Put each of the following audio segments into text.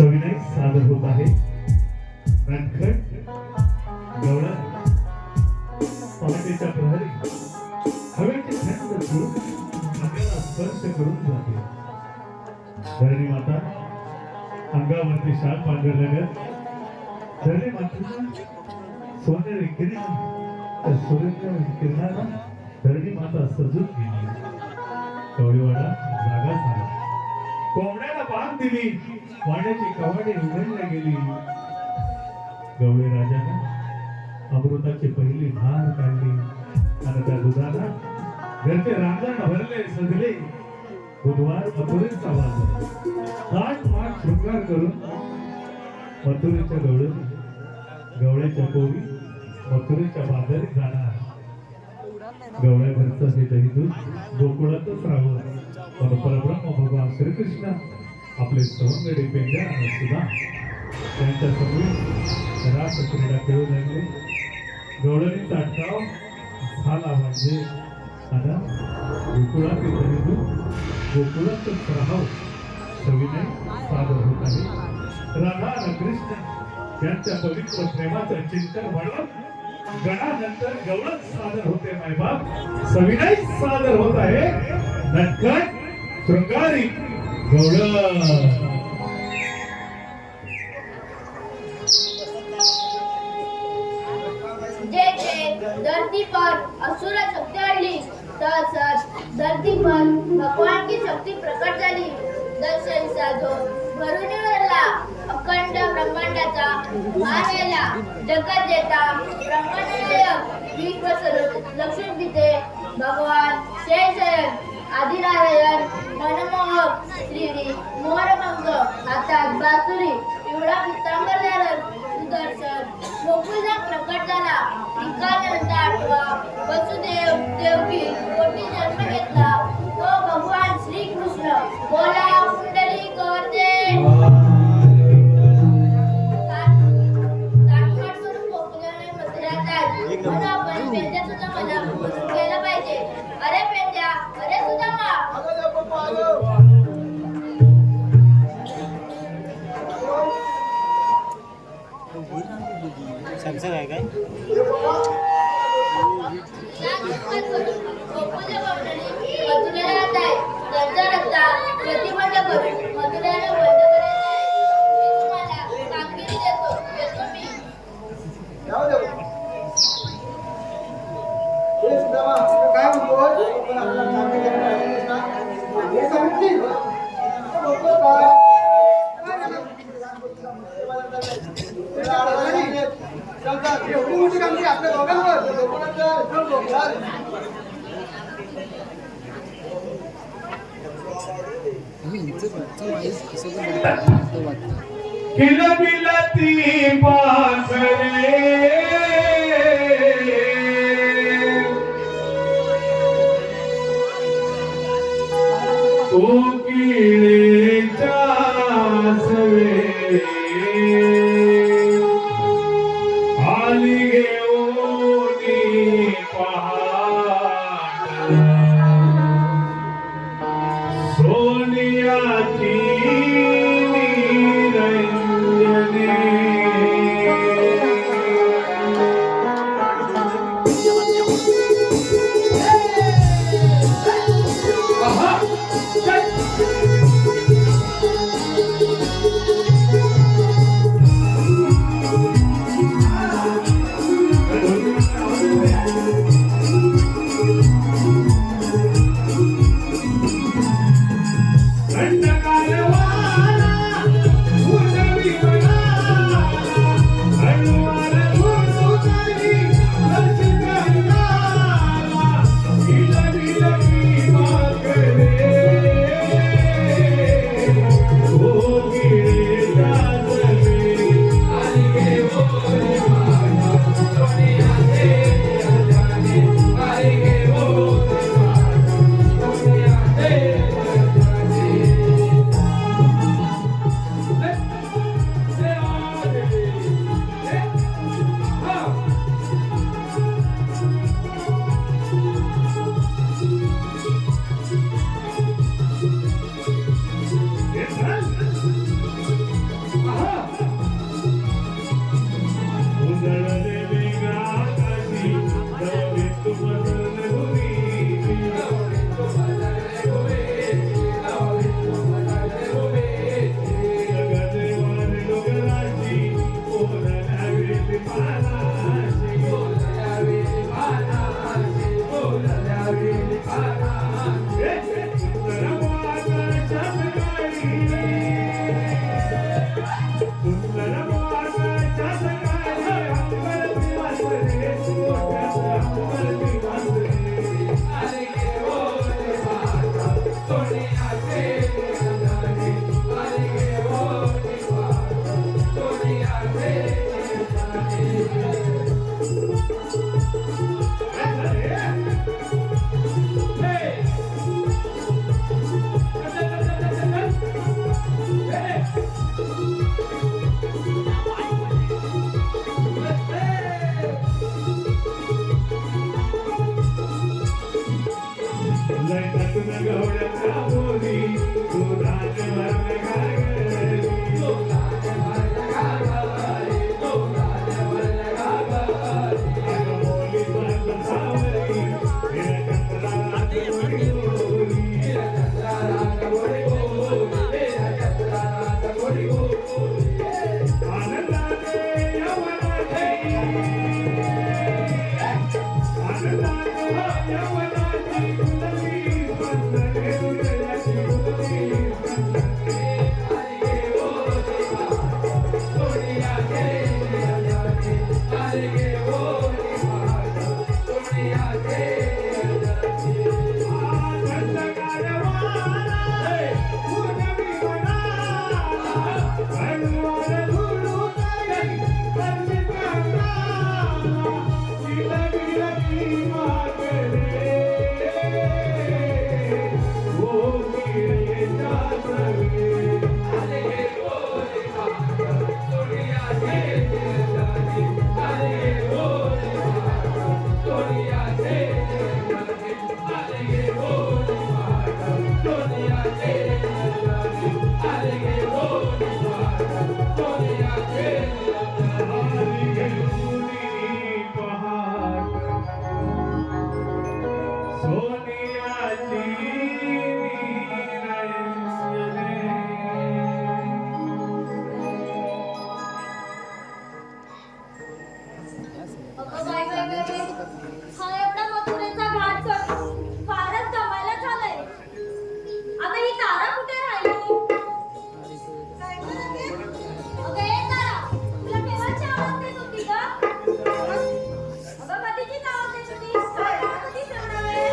सविनय सादर होत आहे नटखट गवळण पहाटेच्या प्रहरी हवेची थंड झुळूक अंगाला स्पर्श करून जाते. धरणी माता अंगावरती शाल पांघरल्यागत धरणी मातेला सोनेरी किरण त्या सूर्याच्या किरणाला धरणी माता सजून गेली. कवळीवाडा जागा झाला. कोंबड्याला बांध दिली. वाड्याची कवाडे उघडल्या गेली. गवळी राजाने अमृताची पहिली धार काढली आणि त्या दुधाला घरचे रांगण भरले सजले. बुधवार मथुरेचा वाजला. ताट माट शृंगार करून मथुरेच्या गवळ्याच्या कोळी मथुरेच्या बाजारी जाणार. गवळ्या घरचं हे दही दूध गोकुळातच राहावं पण परब्रह्म भगवान श्रीकृष्ण आपले सवंगडी पेंड्या आणि सुद्धा त्यांच्या समोर रास क्रीडा खेळू लागले. गवळणीचा अटकाव झाला म्हणजे आता गोकुळातील दही दूध गोकुळातच राहावं सविनय सादर होत आहे. राधा आणि कृष्ण यांच्या पवित्र प्रेमाचं चिंतन म्हणून गणानंतर गवळण सादर होते. मायबाप सविनय सादर होत आहे नटखट शृंगारी गवळण. धरती पर असुर शक्ती आली तसंच धरती पर भगवान की शक्ती प्रकट झाली. दर्शन साधो भरून उरला अखंड ब्रह्मांडाचा मानेला जगत देता ब्रह्मांडनायक विश्वस्वरूप लक्ष्मी पिते भगवान शेषयन आदिनारायण मनमोहक श्रीरी मोहरभंग हातात बासुरी पिवळा पितांबर धारण सुदर्शन गोकुळात प्रकट झाला. विकारानंतर आठवा वसुदेव देवकी कोटी जन्म घेतला तो भगवान श्रीकृष्ण. बोला कुंडली करते ताटपाट करून गोकुळाने मथुऱ्यात आले. म्हणून आपण पेंड्या सुद्धा मला बसून घ्यायला पाहिजे. अरे पेंड्या अरे सुदामा सॅमसंग आहे काय? मथुरेला जाय त्यांचा रस्ता प्रतिबंध करून मथुरेला बंद करायचा मी तुम्हाला कामगिरी देतो. येतो मी. काय म्हणतो पण आपल्याला कामगिरी करायची ना हे सांगितली एवढी मोठी कामगिरी आपल्या दोघांवर किलबिलती पाखरे कोकिळेच्या सवे आली घेऊनी पहाट सोनियाची Let's go. लग्नातून गवळ्याच्या बोरी दुधाचे भरले घागरी अगं बोली बांध सावरी हिरा चंद्रात गोरी आनंदाने यवनाची आनंदाने यवनाची तुलसी बंधने उरल्याची तुलसी अगं बाई बाई बाई बाई. हा एवढा मथुरेचा घाट चढ फारच दमायला झालंय. आता ही तारा कुठे राहिली? अगं ए तारा, तुला केव्हाची आवाज देत होती का? अगं कधीचीच आवाज देत होती. आता कधी जेवणार आहे?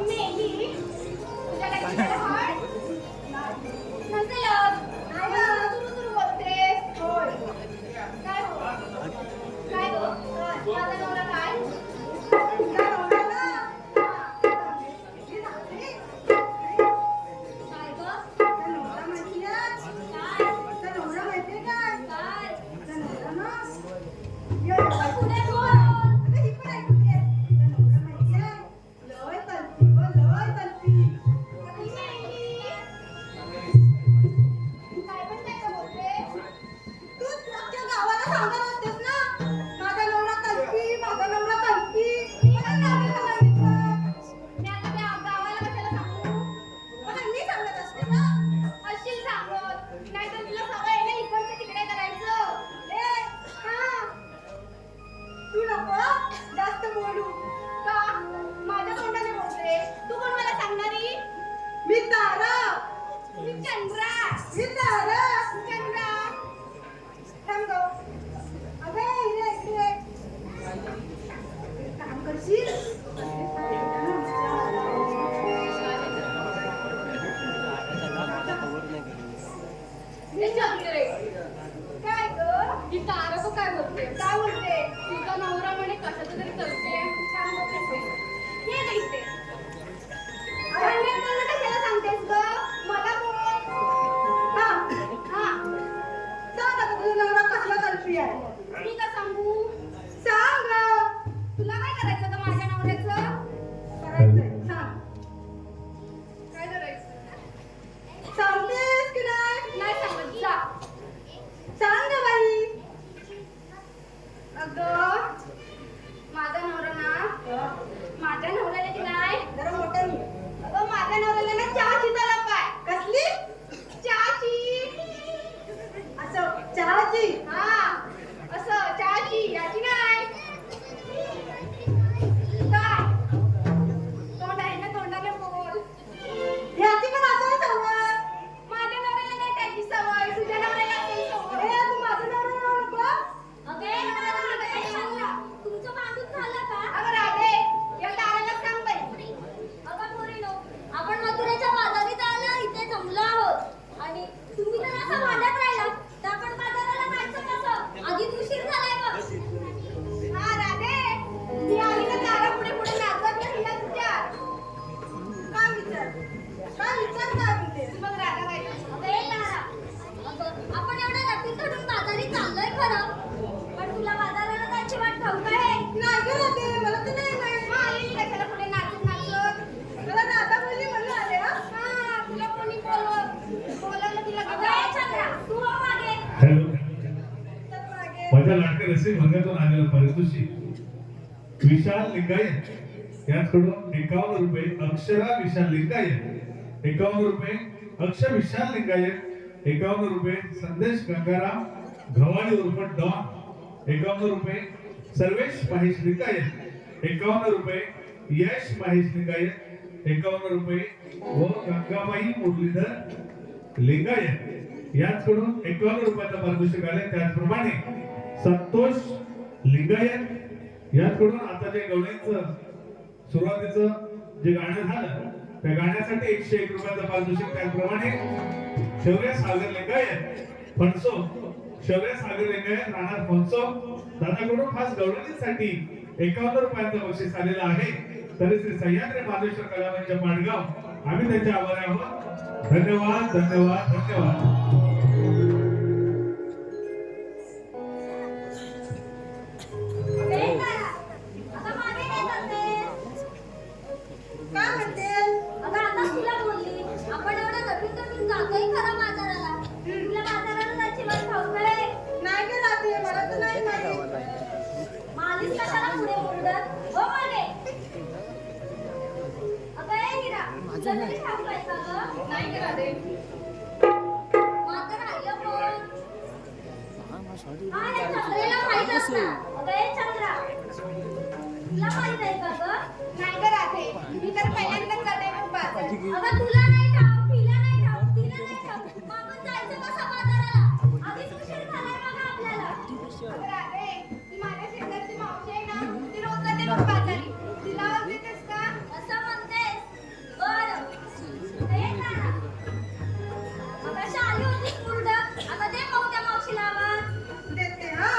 मेली? तुझ्या काही हाड? नसेलच. तुरु बोलतेस. काय हो? काय गं? माझा नवरा काय? काय गं? काय? पुढे बोल. ही मेली. काय पण काय गं बोलतेस? मी आता त्या गावाला कशाला सांगू? असशील सांगत. नाहीतर तुला सवय आहे ना इकडचं तिकडे करायचं. जास्त बोलू का? माझ्या तोंडाने बोलते. तू कोण मला सांगणारी? मी तारा मी चंद्रा. मी तारा चंद्रा. थांब गं. अगं इकडे इकडे काम करशील हे चंद्रे. काय गं ही तारा बघ काय बोलते. काय बोलते तुझा नवरा म्हणे कशाचं तरी करते. काय बोलते हे दिसते. अरे मला कशाला सांगतेस गं मला बोल हा हा. सांग आता तुझा नवरा कसला तल्फी आहे मी का सांगू? सांग गं. तुला काय करायचं होतं माझ्या नवऱ्याचं? करायचंय सांग काय करायचं? सांगतेस की नाही नाही सांगत. जा. सांग गं बाई अगं माझा नवरा ना, माझ्या नवऱ्याला की नाही, जरा मोठ्याने अगं माझ्या नवऱ्याला ना चहाची तलप आहे. कसली चहाची. असं चहाची हा असं चहाची. याची नाही. काय? तोंड आहे ना, तोंडाने बोल. ह्याची पण असं सवय माझ्या नवऱ्याला नाही त्याची सवय. तुझ्या नवऱ्याला असेल सवय. ए तू माझं नवरा येऊ नको अगं ए, मला नवरा काही सांगला. तुमचं माणूस झालं का? अगं राधे या ताराला सांग बाई अगं पोरीनो, आपण मथुरेच्या बाजारीत आला इथे जमलो आहोत आणि तुम्ही तर असं भांडत राहिला तर आपण बाजाराला जायचं हॅलो, तर मागे माझ्या लाडक्या रसिक भंगातून आलेलं पारितोषिक विशाल लिंगायत यांच्याकडून 51 रुपये, अक्षरा विशाल लिंगायत 51 रुपये, अक्षर विशाल लिंगायत 51 रुपये, संदेश गंगाराम घवाडी उर्फ डॉन 51 रुपये, सर्वेश महेश लिंगायत 51 रुपये, यश महेश लिंगायत 51 रुपये व गंगाबाई मुरलीधर लिंगायत याचकडून 51 रुपयाचा पारितोषिक आले. त्याचप्रमाणे संतोष लिंगायत याचकडून आता जे गवळींचं सुरुवातीचं जे गाणं झालं त्या गाण्यासाठी 101 रुपयाचा पारितोषिक. त्याचप्रमाणे शौर्य सागर लिंगायत फणसो, शौर्य सागर लिंगायत राहणार फणसो दादाकडून खास गवळणीसाठी 51 रुपयांचं बक्षीस आलेलं आहे. तरी श्री सह्याद्री महादेश्वर कलावंत माडगाव आम्ही त्यांच्या आभारी आहोत. धन्यवाद धन्यवाद धन्यवाद. अरे तारा, आता मागे काय करतेस? काय म्हणतेस? अगं आताच तुला बोलली, आपण एवढं नवीन जातोय खरं बाजाराला. तुला बाजाराला जायची वेळ ठाऊक आहे? नाही ग राहते, मला तर नाही माहित. मालीस कशाला पुढे ओरडत? हो मागे. अगं ए मीरा, तुला तरी ठाऊक आहे का गं? नाही ग राधे. मग आता राहिलं कोण? हा, या चंद्रेला माहित असतं. अगं ए चंद्रा, तुला माहित आहे का गं? नाही ग राहते, मी तर पहिल्यांदाच जाते बघ बाजार. अगं तुला नाही ठाऊक, तिला नाही ठाऊक, तिला नाही ठाऊक. मग आपण जायचं कसं बाजाराला? आधीच उशीर झालाय बघा आपल्याला. अगं राधे, ती माझ्या शेजारची मावशी आहे ना, ती रोज जाते बघ बाजारी. तिला आवाज देतेस का? असं म्हणतेस? बरं. ए तारा, मगाशी आली होतीस मुरडत. आता दे मग त्या मावशीला आवाज. देते हा.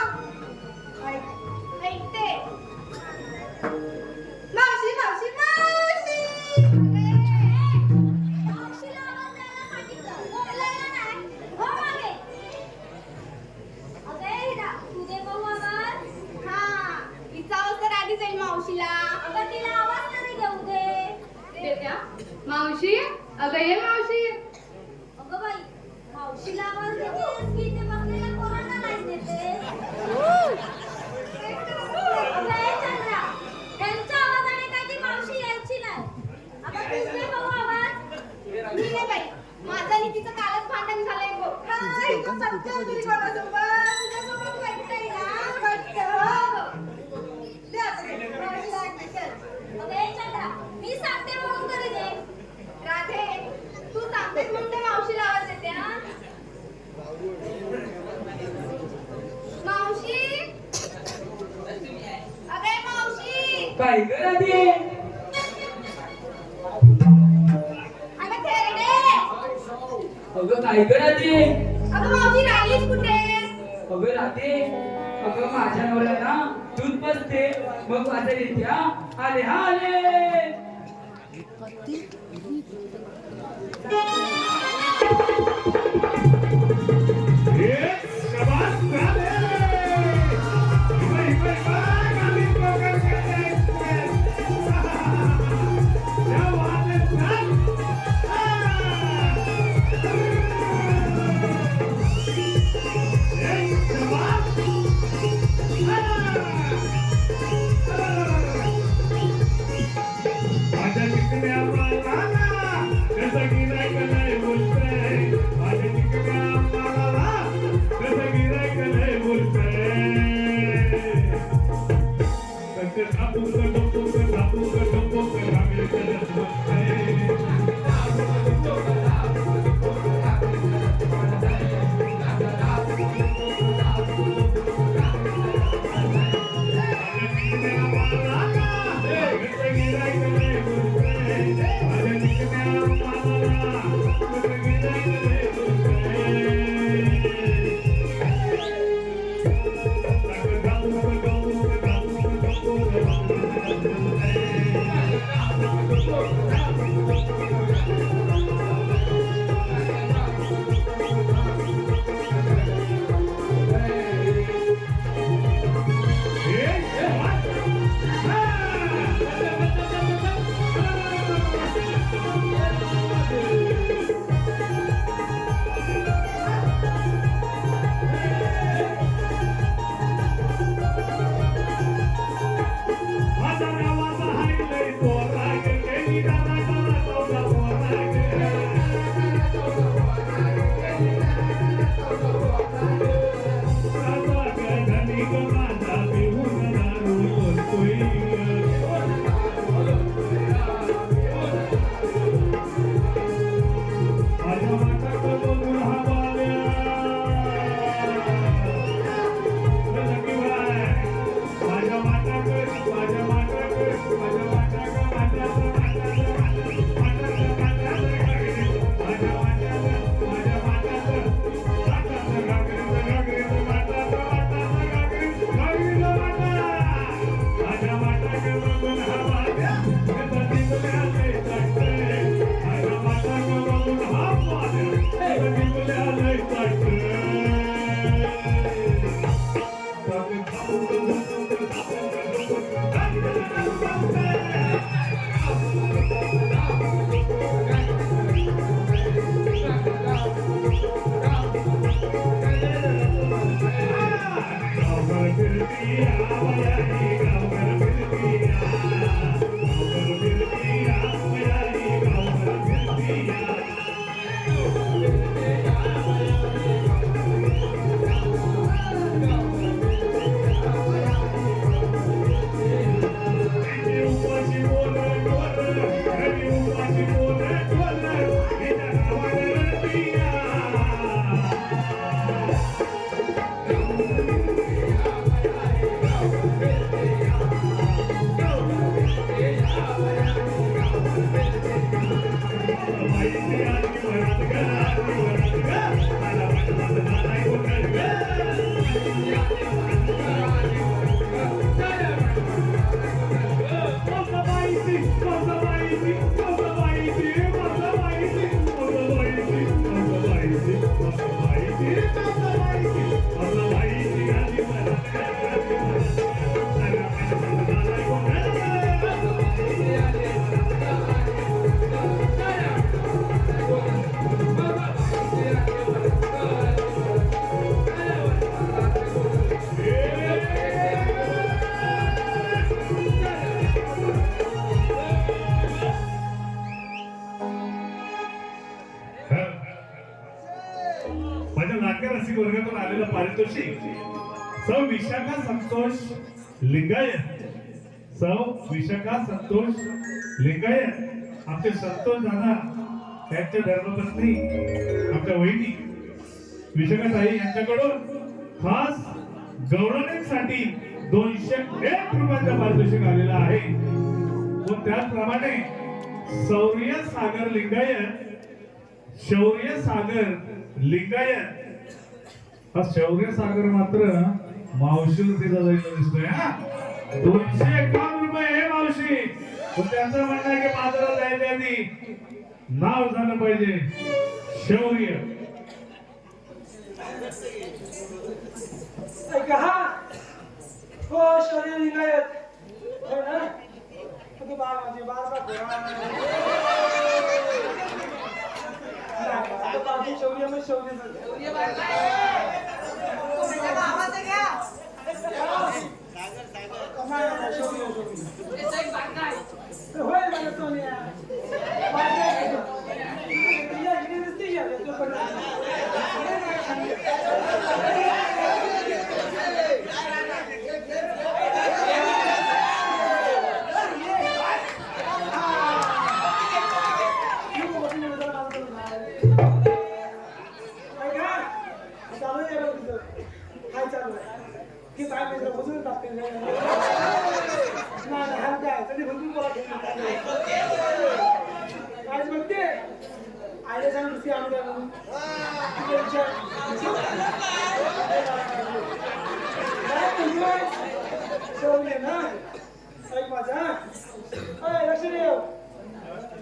ऐकते. मावशी मावशी मावशी. मावशीला आवाज द्यायला सांगितलं. बोलायला नाही. हो मागे. अगं ए हिरा, तू दे मग आवाज. हा, हिचा आवाज तर आधी जाईल मावशीला. अगं तिला आवाज तरी देऊ दे. देत्या मावशी. अगं ये मावशी. अगं बाई, मावशीला आवाज देतेस की ते बघलेल्या पोरांना नाही देतेस? अगं ए चंद्रा, त्यांच्या आवाजाने काय ती मावशी यायची नाही. अगं तूच दे बघू आवाज. मी नाही बाई, माझं आणि तिचं कालच भांडण झालंय बघ. काय इथं सत्य तुझी कोणासोबत? तुझ्यासोबत वाटतंय ना? वाटतं हो. दे आता दे. मावशीला ऐक, चल. अगं ए चंद्रा, मी सांगते म्हणून तरी दे. राधे, तू सांगतेस म्हणून ते मावशीला आवाज देते हा. मावशी. अगे मावशी. काय ग राधे? अगं थेरडे. अगं काय ग राधे? अगं मावशी राहिलीस कुठे? अगं राधे, अगं माझ्या नवऱ्याला दूध बसते मग माझ्या येते हा. आले हा आले. Yes, शाबाश, राधे. इकडे, बघ, आम्ही program करतोय. क्या बात है, चल. Yes, शाबाश. माझ्या कितीने आपण कसं की नाही गावभर फिरती आवयारी गावभर फिरती गावभर फिरती आवयारी गावभर फिरती त्यांची उपाशी बोल ढोल त्यांची उपाशी बोल ढोल हिच्या गावाला रडतीया माझ्या लाडक्या रसिक वर्गातून आलेलं पारितोषिक सौ विशाखा संतोष लिंगायत सौ विशाखा संतोष लिंगायत आमचे संतोष दादा त्यांच्या धर्मपत्नी आमच्या वहिनी विशाखाताई यांच्याकडून खास गौरवण्यासाठी 201 रुपयाचं पारितोषिक आलेलं आहे व त्याचप्रमाणे शौर्य सागर लिंगायत हा शौर्य सागर मात्र मावशीवर दिला जाईल दिसतोय हा 251 रुपये हे मावशी पण त्यांचं म्हणणं आहे की बाजारात जायच्या आधी नाव झालं पाहिजे शौर्य ऐका हा हो शौर्य लिंगायत हो ना तू बाळ माझी बाळ शौर्य मग शौर्य आवाज घ्या होय मला सोनिया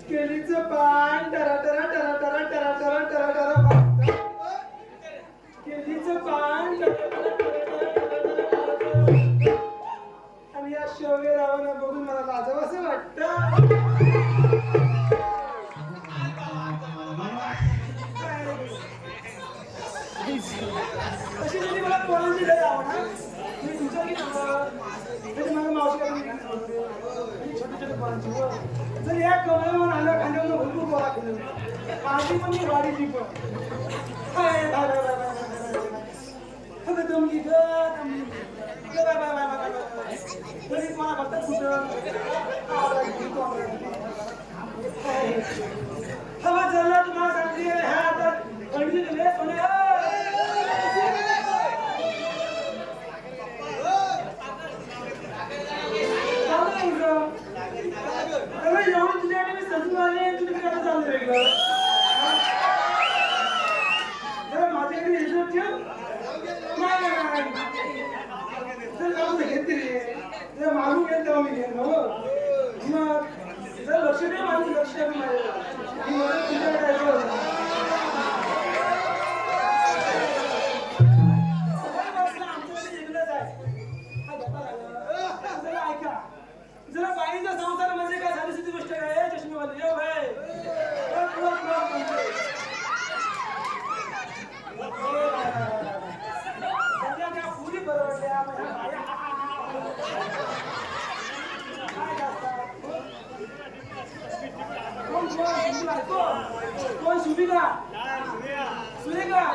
केलीचं पान टरा टरा टरा टरा टरा टरा टरा टरा केलीचं पान टरा टरा टरा टरा टरा आणि या शौर्य रावांना बघून मला लाजावं असं वाटतं अशी जरी मला पोरांची लय आवड मी तुमच्या की माझ्या मावशी छोटे छोटे पोरांची जर या कमळावर आलं खांद्यावर भरपूर गोळा केलं माझी पण मी वाढीची पण दमली तरी मला फक्त कुठं हवा चालला तुम्हाला सांगते हा आता थंडी दिले सोने येऊन तुझ्याकडे मी सजून आले तुम्ही काय चालू वेगळं माझ्याकडे इज्जत ठेव नाही जर जाऊन घेतली जर मागून घेत तेव्हा मी घेईन मग जर लक्ष नाही माझं लक्ष तुझ्याकडे जरा बाईचा संसार म्हणजे काय झाली ती गोष्ट काय चष्मेवाली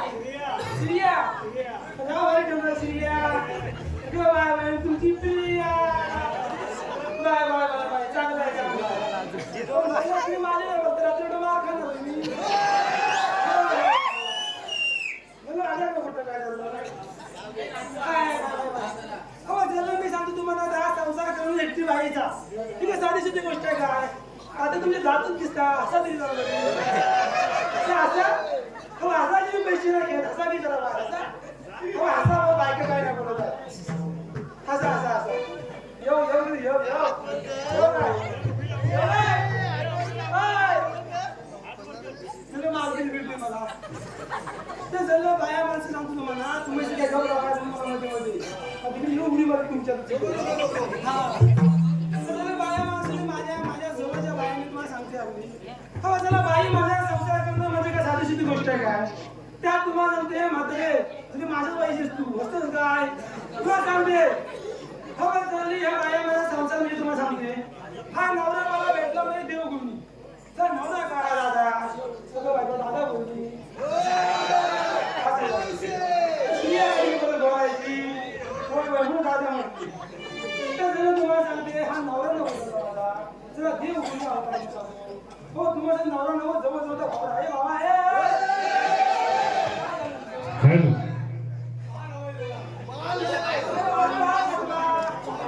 सिरिया नाव आहे ठेवलं सिरिया ग बाय बाय तुमची Priya bye bye bye bye चांगलं आहे चांगलं आहे तुम्ही माझ्या रात्री मार खाणार मी मला आल्या का कुठं काय झालं अहो जर मी सांगतो तुम्हाला हा संसार करून एकटी व्हायचा ठीक आहे साधी सुद्धी गोष्ट आहे काय आता तुमचे दातच दिसता असा तरी असा हो असा जे पैसे नाही घेत असा की जरा असा हो असा बायका काय नाही बोलत असा असा असा येऊ येऊ येऊ तुला मार्केट भेटली मला ते झालं बाया माणसं सांगतो तुम्हाला तुम्ही काय जाऊ मध्ये उडी मारत तुमच्या बाया माणसाने माझ्या जवळच्या बायाने तुम्हाला सांगते आपली हो त्याला बाई माझ्या संसार करणं म्हणजे काय साधी सुधी गोष्ट आहे काय त्यात तुम्हाला सांगते म्हातारे तुझे माझ्याच पाहिजेस तू असतंच काय तुला सांगते हो चालली ह्या बाया माझ्या संसार म्हणजे तुम्हाला सांगते हा नवरा मला भेटला म्हणजे देवगुणी तर नवरा काढा दादा सगळं बायको दादा बोलली तुम्हाला सांगते हा नवरा नव्हता जरा देव गुन्हा होता हो तुम्हाला नवरा नव जवळ जवळ भाऊ आहे बाबा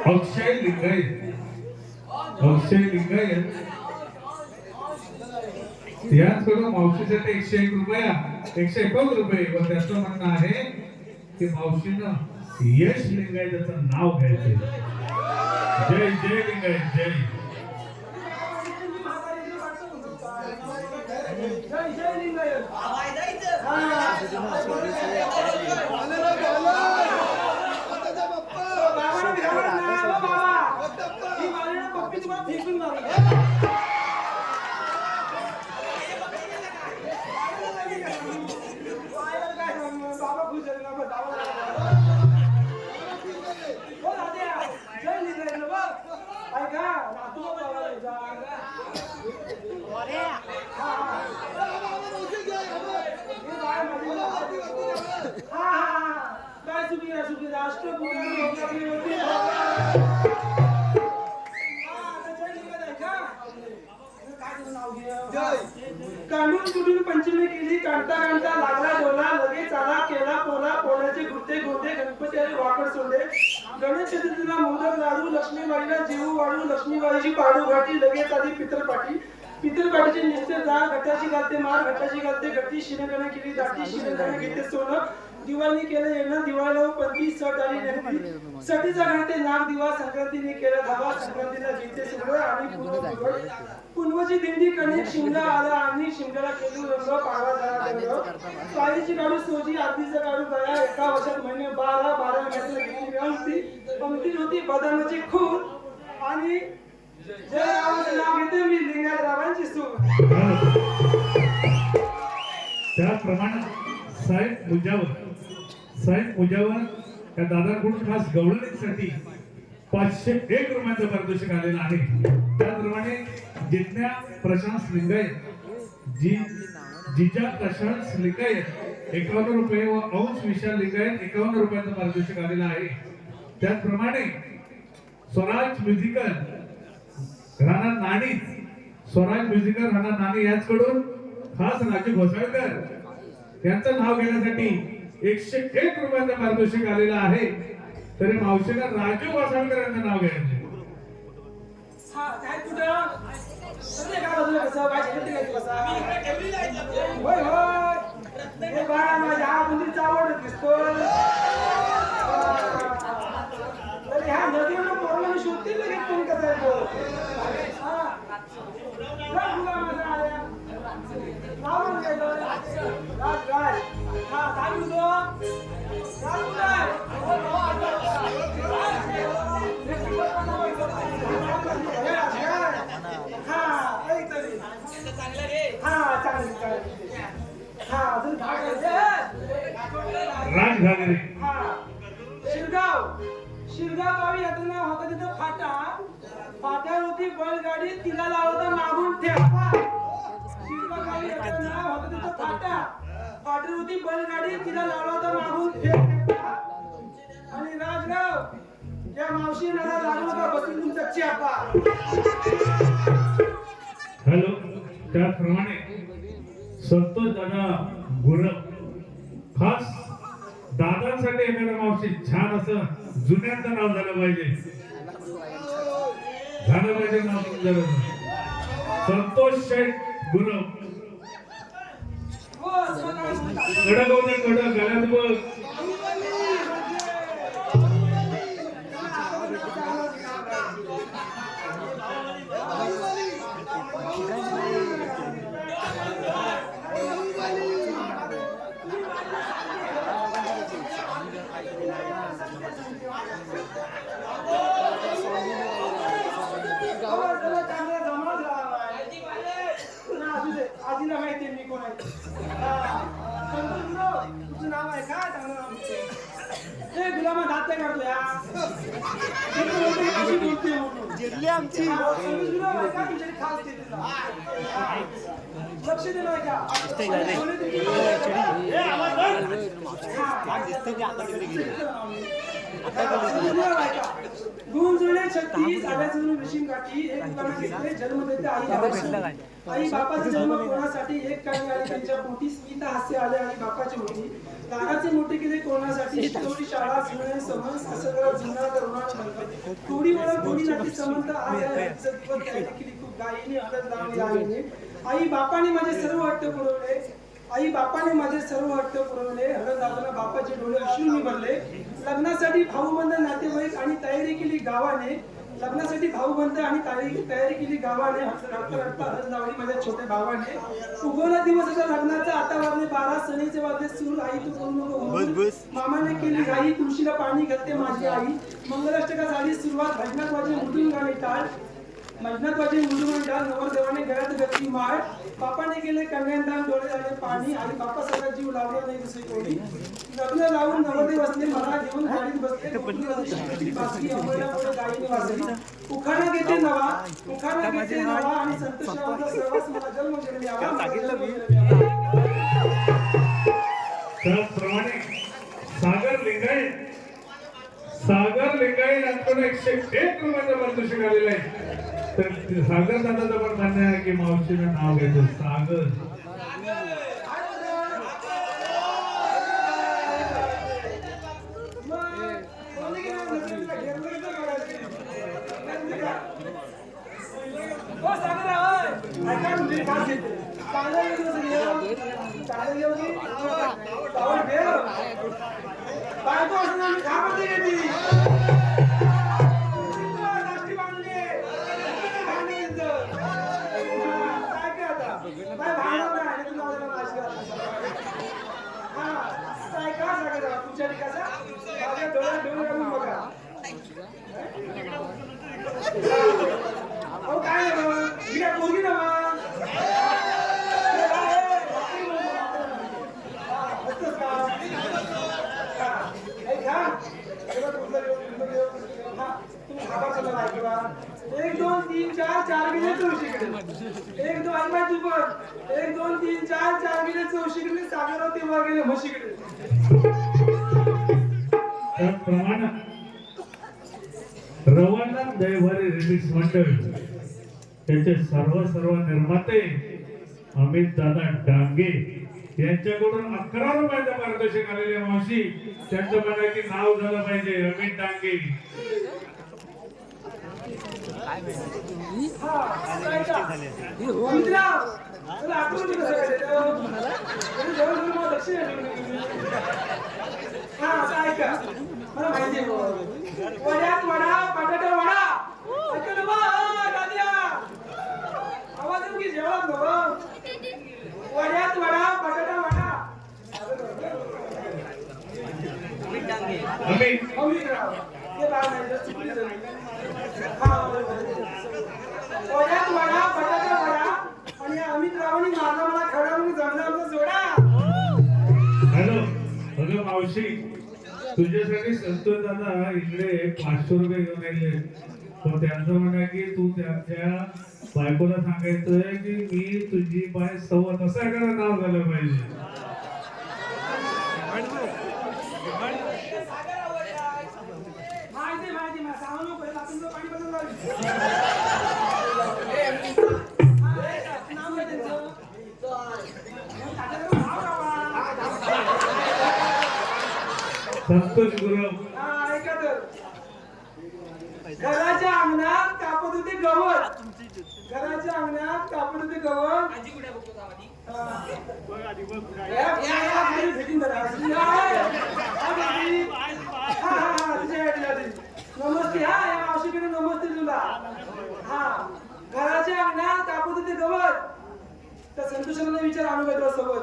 अक्षय लिंगायत याचकडून मावशीसाठी 101 रुपया 151 रुपये व त्याचं म्हणणं आहे की मावशीनं यश लिंगायताचं नाव घ्यायचंय जय जय लिंगायत जय जय लिंगायत कांडून कुठून पंचमी केली कांता कांता लागला डोला लगेच आला केला पोला पोळ्याचे गुट्टे गोटे गणपती आणि वाकड सोडले गणेश चतुर्थीला मोदक लाडू लक्ष्मीबाईला जेवू वाढू लक्ष्मीबाईची पाडू घाटी लगेच आली पितरपाटीचे निस्ते जा घटाची घालते मार घटाची घालते घटी शिरगणे केली दाटी शिरगणे घेते सोनं दिवाळी केलं येणं दिवाळीला पंथी सट आली नेमकी सटीचा घालते नाग दिवा संक्रांतीने केला धावा संक्रांतीला घेते सगळं आणि पुनवची दिंडी कणिक शिमला आला आणि शिमल्याला केलू रंग पाडवा झाला रंग पायीची काढू सोजी आरतीचा काढू गया एका वर्षात महिने 12 महिन्याला घेतली होती पंक्ती होती बदामाची खून आणि जय रामाचं नाव घेते मी लिंगायत रावांची सून त्याप्रमाणे साहेब मुजावर त्या दादाकडून खास गवळणीसाठी 501 रुपयांचं पारितोषिक आलेलं आहे त्याचप्रमाणे जिज्ञा प्रशांत लिंगायत जिजा प्रशांत लिंगायत 51 रुपये व अंश विशाल लिंगायत 51 रुपयांचं पारितोषिक आलेलं आहे त्याचप्रमाणे स्वराज म्युझिकल राणा नाणी याचकडून खास राजू घोसाळकर यांचं नाव घेण्यासाठी 101 रुपयांचं पारितोषिक आलेलं आहे तरी मावशीला राजू घोसाळकर यांचं नाव घ्यायचं हा काय कुठं सध्या काय बदल कसं बाजी काय बसा होय होय हे बाळा माझ्या हा मंदिरचा आवड दिसतो तर ह्या नदीवर पोरला शोधतील लगेच कोण कसं आहे तो हा मुला माझा आल्या नाव म्हणलं राज हा काय म्हणतो राज कुठं शिरगाव गावी येताना होता तिथं फाट्यावर होती बैलगाडी तिला लावता मागून ठेवा शिरगाव गावी येताना होता तिथं फाटा पाठवली होती बैलगाडी, तिला लावला होता मागून फेक. आणि राजराव या मावशी मला लागला होता बसून तुमचा चेपा. हॅलो, त्याप्रमाणे संतोष दादा गुरव खास दादांसाठी एखाद्या मावशी छान असं जुन्यांचं नाव झालं पाहिजे. नाव तुमचं संतोष शेठ गुरव. कडक होते कडक घालत बघ. आजीला माहिती मी कोण आहे. तुझं नाव आहे का? चांगलं नाव हे गुलामा दात नाही काढल्या कशी बोलते जिरली आमची खास लक्ष दिलं का गुण जुळले 36 आल्याचं ऋषीम काठी एक गुलामा घेतले जन्म देते आई बापाचा जन्म कोणासाठी एक काळी आली त्यांच्या पोटी स्मिता हास्य आले आणि बापाची होती दादाचे मोठे केले कोणासाठी थोडी शाळा जुने समज सगळं जुना तरुणात थोडी ओळख थोडी नाती संबंध आज केली खूप गायीने हळद लावली आईने आई बापाने माझे सर्व हट्ट पुरवले आई बापाने माझे सर्व हट्ट पुरवले हळद लावताना बापाचे डोळे अश्रूंनी भरले लग्नासाठी भाऊबंद नातेवाईक आणि तयारी केली गावाने लग्नासाठी भाऊबंद आणि तयारी केली गावाने रक्ता हळद लावली माझ्या छोट्या भावाने उगवला दिवस होता लग्नाचा आता वाजले 12 सणीचे वाजले सूर आई तू कोण नको मामाने केली घाई तुळशीला पाणी घालते माझी आई मंगलाष्टका झाली सुरुवात भजनात वाजे मुडून गाणे टाळ मजनात वाजे मुडून टाळ नवरदेवाने गळ्यात घातली माळ बापाने केले कन्यादान डोळे झाले पाणी आणि बापा सगळा जीव लावला नाही दुसरी कोणी लग्न लावून नवरदेव बसले मला घेऊन गाडीत बसले बाकी अंबळ्या पुढे गाडीने वाजली उखाणा घेते नवा आणि संतोषाचा सर्वच मला जन्मजन्मी यावा त्याचप्रमाणे सागर लिंगायत आपण 101 रुपयाचं पारितोषिक आलेलं आहे. तर सागर दादाचं पण म्हणणं आहे की मावशीनं नाव घ्यायचं सागर. बायको असं घाबरते गेली एक दोन तीन चार गेले चौशीकडे एक दोन आई तू पण 1 2 3 4 गेले चौशीकडे सागराव तेव्हा गेले म्हशीकडे. त्याप्रमाणे रवाना दैवारी रिमिक्स मंडळ त्याचे सर्व निर्माते अमित दादा डांगे यांच्याकडून 11 रुपयाचं पारितोषिक आलेले मावशी त्यांचं म्हणायचे नाव झालं पाहिजे अमित डांगे. मला माहिती वड्यात वडा बटाटा वडा आवाज की जेवण वड्यात वडा बटाटा वडा वड्यात वडा बटाटा वडा आणि अमित रावांनी मारला मला खडा म्हणून जमला आमचा जोडा. हॅलो अगं मावशी तुझ्यासाठी संतोष दादा इकडे 500 रुपये घेऊन आले पण त्यांचं म्हणणं की तू त्यांच्या बायकोला सांगायचंय की मी तुझी बाय सवत असं एखादं नाव झालं पाहिजे. सागर आवडलाय. माहिती मला सांगू नको आपण जो पाणी बदलून लावली. नाव काय त्यांचं? तात्याचं नाव लावा. संतोष गुरु. हा, ऐका तर. घराच्या अंगणात कापत होते गवत. घराच्या अंगणात कापत होते गवत. भेटीन जरा. नमस्ते. हा, या मावशीकडे नमस्ते तुला. हा, घराच्या अंगणात कापत होते गवत. त्या संतोषाला विचार आणू काय सोबत.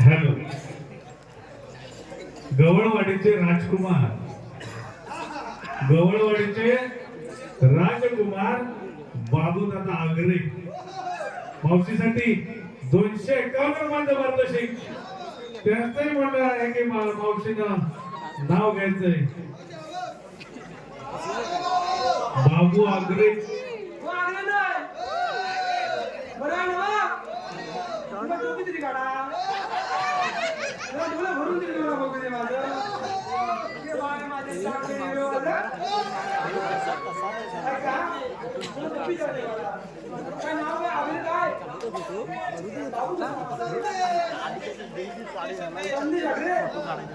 हॅलो. गवळवाडीचे राजकुमार, गवळवाडीचे राजकुमार बाबूदादा आगरे मावशीसाठी 251 रुपयांचं पारितोषिक. त्यांचंही म्हणणं आहे की मावशीनं नाव घ्यायचंय. बाबू आगरे. भरून दिली मला बघू माझं. काय नाव काय आम्ही काय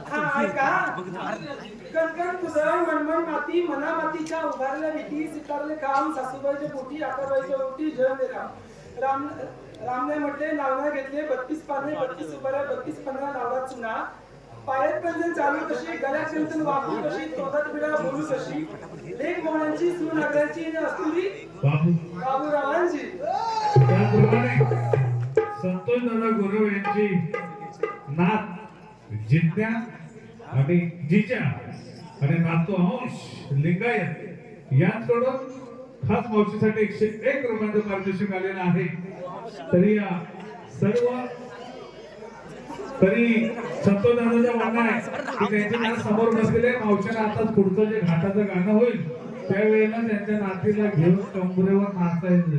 हा ऐका. कणकण कुसळ मनमन माती मना मातीच्या उभारल्या विटी सितारले काम सासूबाईच्या पोटी आकाबाईच्या पोटी जय मेरा. रामने म्हटले नावना घेतले 32 पाने 32 उभाऱ्या 32 पंधरा लावला चुना. पायात पंजन चालू कशी गळ्यात कंचन वापरू कशी तोंडात बिडा बोलू कशी. एक मोहनांची सून आग्र्याची असुरी बाबूरावांची. त्याप्रमाणे संतोष दादा गुरव यांची नात जिज्ञा आणि जिजा आणि नातू अंश लिंगायत यांच्याकडून खास मावशीसाठी 101 रुपयांचं पारितोषिक आलेलं आहे. तरी संतोष दादाचं म्हणणं आहे की त्यांच्या नात समोर बसलेले मावशीला आता पुढचं जे घाटाचं गाणं होईल त्यावेळेला त्यांच्या नातीला घेऊन कंबरेवर नाचायचं.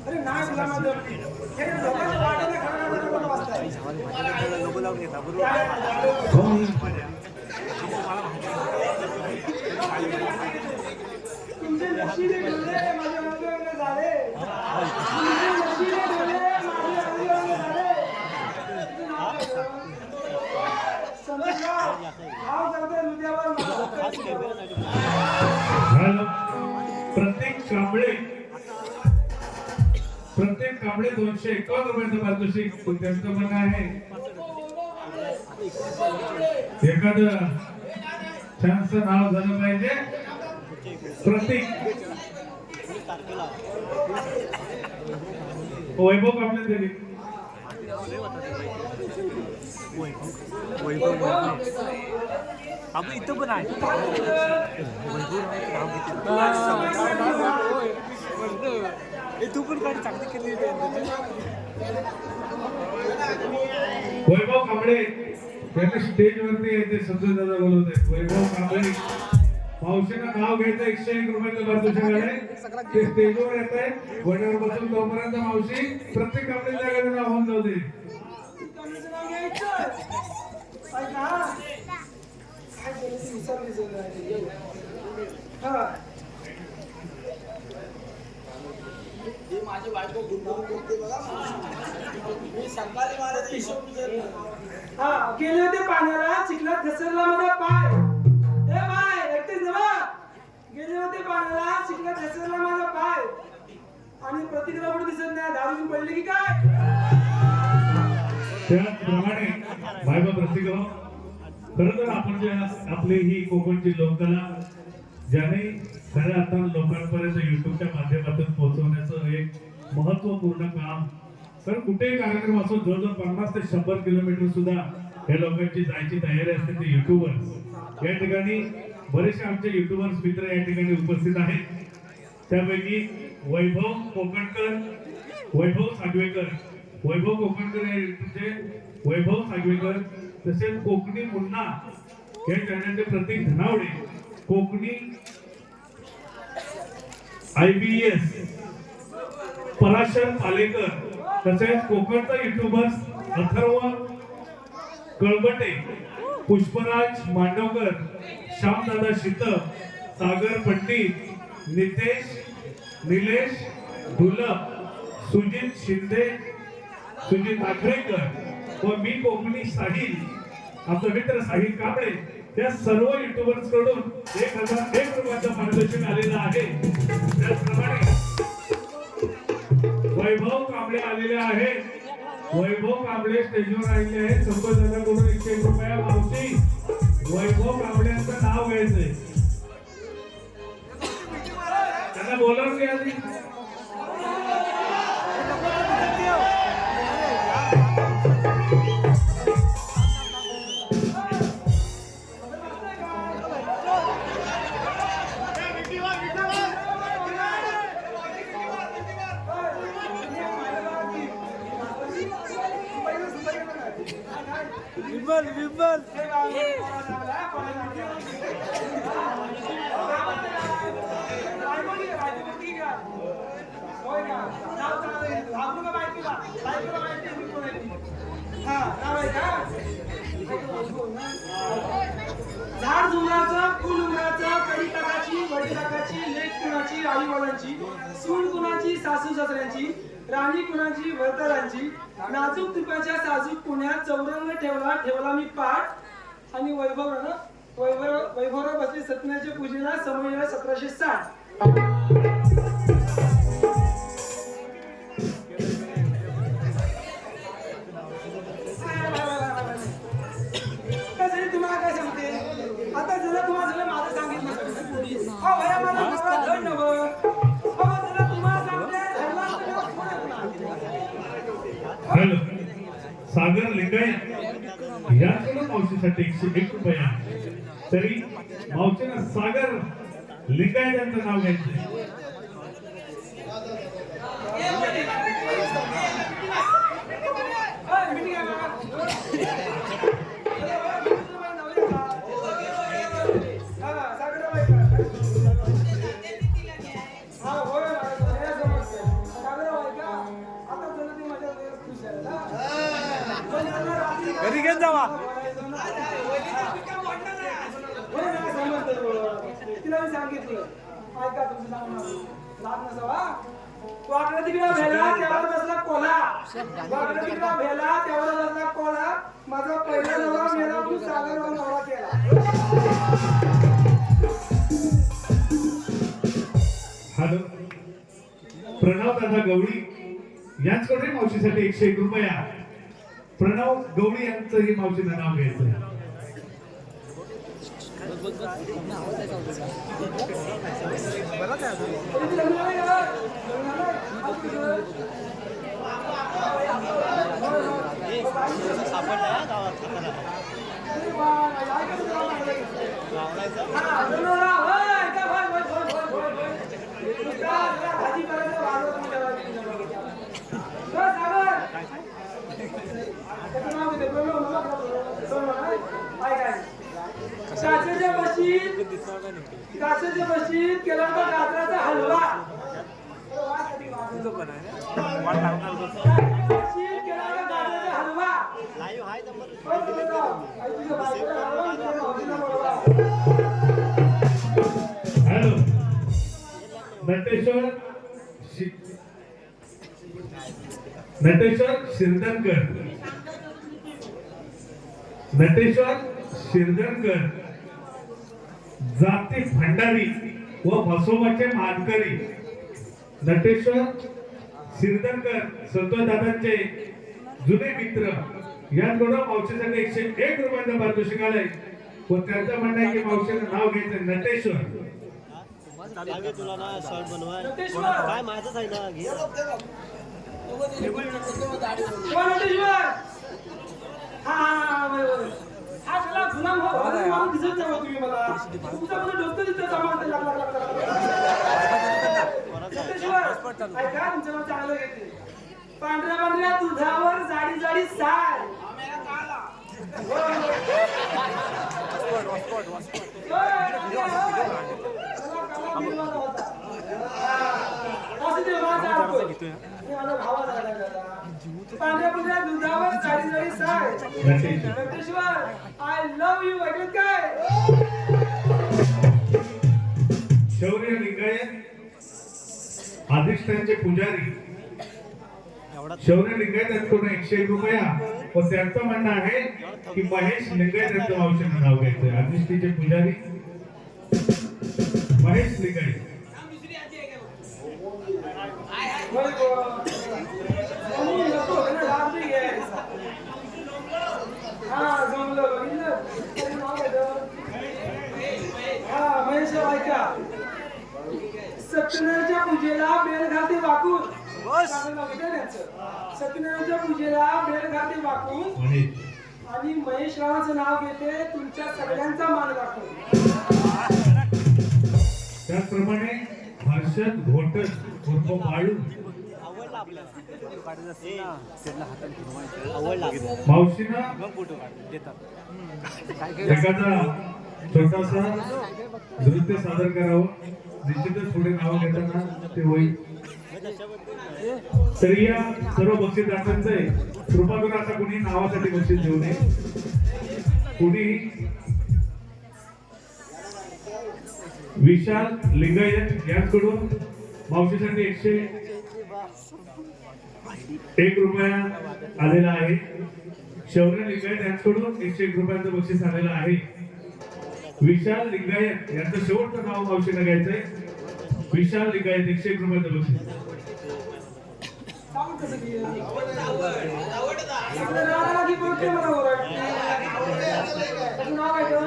अरे नाही तुला माझं हे लोकांच्या वाटेने खरं लोक वाचताय. तुमचे नशिबे डोले माझे अंगवंग झाले. तुमचे नशिबे डोले माझे अंगवंग झाले. संतोषराव भाव करते हृदयावर प्रत्येक कांबळे 251 रुपयांचं पारितोषिक. त्यांचं म्हणणं आहे एखादं छानसं नाव झालं पाहिजे. प्रतीक वैभव कांबळे दिली. आपण इथं पण आहे. तू पण गाडी चांगली केली. वैभव कांबळे त्यांना स्टेजवरती यायचे. संतोष दादा बोलवते. वैभव कांबळे मावशीनं नाव घ्यायचं. 101 रुपयाचं पारितोषिक आहे. ते स्टेजवर येत आहे. वड्यावर बसून तोपर्यंत मावशी प्रत्येक कांबळे जागेचं नाव होऊन जाऊ दे. हा ही माझी बायको गुंतवून करते बघा. मी सकाळी माझा हिशोब विचारला. हा गेले होते पाण्याला चिखलात घसरला माझा पाय. ए बाय एकटेच नवा. गेले होते पाण्याला चिखलात घसरला माझा पाय आणि प्रतिक्रिया पण दिसत नाही. दारू पडली की काय. त्याचप्रमाणे बायबा प्रतिक्रिया खरं तर आपण जे आपली ही कोकणची लोककला ज्याने खऱ्या अर्थानं लोकांपर्यंत युट्यूबच्या माध्यमातून पोहोचवण्याचं एक महत्वपूर्ण काम. तर कुठेही कार्यक्रम असो जवळजवळ 50 ते 100 किलोमीटर सुद्धा या लोकांची जायची तयारी असते. ते युट्यूबर्स या ठिकाणी बरेचसे आमचे युट्यूबर्स मित्र या ठिकाणी उपस्थित आहेत. त्यापैकी वैभव कोकणकर, वैभव सागवेकर, वैभव कोकणकर या युट्यूबचे वैभव सागवेकर, तसेच कोकणी मुन्ना या चॅनलचे प्रतीक धनावडे, कोकणी IBS पराशर पालेकर, तसेच कोकणचा युट्यूबर्स अथर्व कळबटे, पुष्पराज मांडवकर, श्यामदादा शीतक, सागर पंडित, निलेश ढुलक, सुजित शिंदे, सुजित आखरेकर व मी कोकणी साहिल, आपला मित्र साहिल कांबळे, त्या सर्व युट्यूबर्स कडून 1001 रुपयाचं पारितोषिक आलेलं आहे. त्याचप्रमाणे वैभव कांबळे आलेले आहेत. वैभव कांबळे स्टेजवर आलेले आहेत. संपदाकडून 101 रुपया मावशी वैभव कांबळेंचं नाव घ्यायचंय. त्यांना बोलावून घ्या. विमल झाड झुलाचं, फुल उमराचं, कडी टाकाची, वडी टाकाची, लेक कुणाची, आई वडिलांची, सून कुणाची, सासू सासऱ्यांची, राणी कुणाची, वरदारांची, नाजूक तुपाच्या साजूक पुण्यात चौरंग ठेवला मी पाठ आणि वैभवराव बसले सत्यनारायणच्या पूजेला समय 1760. तुम्हाला काय सांगते आता जरा तुम्हाला सगळं माझं सांगितलं हॅलो सागर लिंगायत याकडून मावशीसाठी 101 रुपया. तरी मावशीनं सागर लिंगायत यांचं नाव घ्यायचं. घरी घेऊन जावा. तिला मी सांगितलं ऐका तुमचं सांगून लाभ नसावा. वाकडं तिकडं भेला त्यावर बसला कोल्हा. वाकडं तिकडं भेला त्यावर बसला कोल्हा. माझा पहिला नवरा मेला तू सागरवर नवरा केला. हॅलो प्रणव दादा गवळी यांच्याकडे मावशीसाठी 101 रुपया. प्रणव गवळी यांचंही मावशीनं नाव घ्यायचं. काचेच्या बशीत केला होता गाजराचा हलवा. हलवा हॅलो नटेश्वर शिरदनकर नटेश्वर शिरदनकर जाती भंडारी व म्हसोबाचे मानकरी नटेश्वर शिरदनकर संतोष दादांचे जुने मित्र यांकडून मावशीसाठी 101 रुपयाचं पारितोषिक आलंय व त्यांचं म्हणणं आहे की मावशीचं नाव घ्यायचं नटेश्वर. तुला ना शर्ट बनवाय नटेश्वर. काय माझंच आहे ना घे कोण नटेश्वर? हा बरोबर. हा सगळा जुना माणूस दिसत नाही तुम्ही मला. तुमचा मला डोकं दिसतं सामान नटेश्वर ऐका तुमचं नाव चांगलं घेते. पांढऱ्या पांढऱ्या दुधावर जाडी जाडी साय. पांढऱ्या पांढऱ्या दुधावर जाडी जाडी साय. नटेश्वर आय लव्ह यू ऐकलं काय? शौर्य लिंगायत अधिष्ठानचे पुजारी शौर्य लिंगायत यांच्याकडून 101 रुपया व त्यांचं म्हणणं आहे की महेश लिंगायत यांचं मावशीचं नाव घ्यायचं. अधिष्ठीचे पुजारी महेश लिंगायत. हा जमलं बघितलं हा महेश ऐका सत्यनारायणच्या पूजेला बेल घालते वाकून सत्यनारायणच्या पूजेला बेल घालते वाकून महेश आणि महेश रावाचं नाव घेते तुमच्या सगळ्यांचा मान राखून. त्याचप्रमाणे हर्षद घोटत उर्फ बाळू मावशीनं एखादा छोटासा नृत्य सादर करावं. निश्चितच पुढे नाव घेताना ते होईल. तरी या सर्व बक्षीसदारांचे कृपा करून आता कुणी नावासाठी बक्षीस देऊ नये. कुणी विशाल लिंगायत यांकडून मावशीसाठी 101 रुपया आलेला आहे. शौर्य लिंगायत यांच्याकडून 101 रुपयाचं बक्षीस आलेलं आहे. विशाल लिंगायत यांचं शेवटचं नाव मावशीला घ्यायचंय. विशाल लिंगायत 101 रुपयाचं बक्षीस. सांग कसं की आपल्या रागाला की बोलते मला ओरडते. त्याचं नाव आहे का?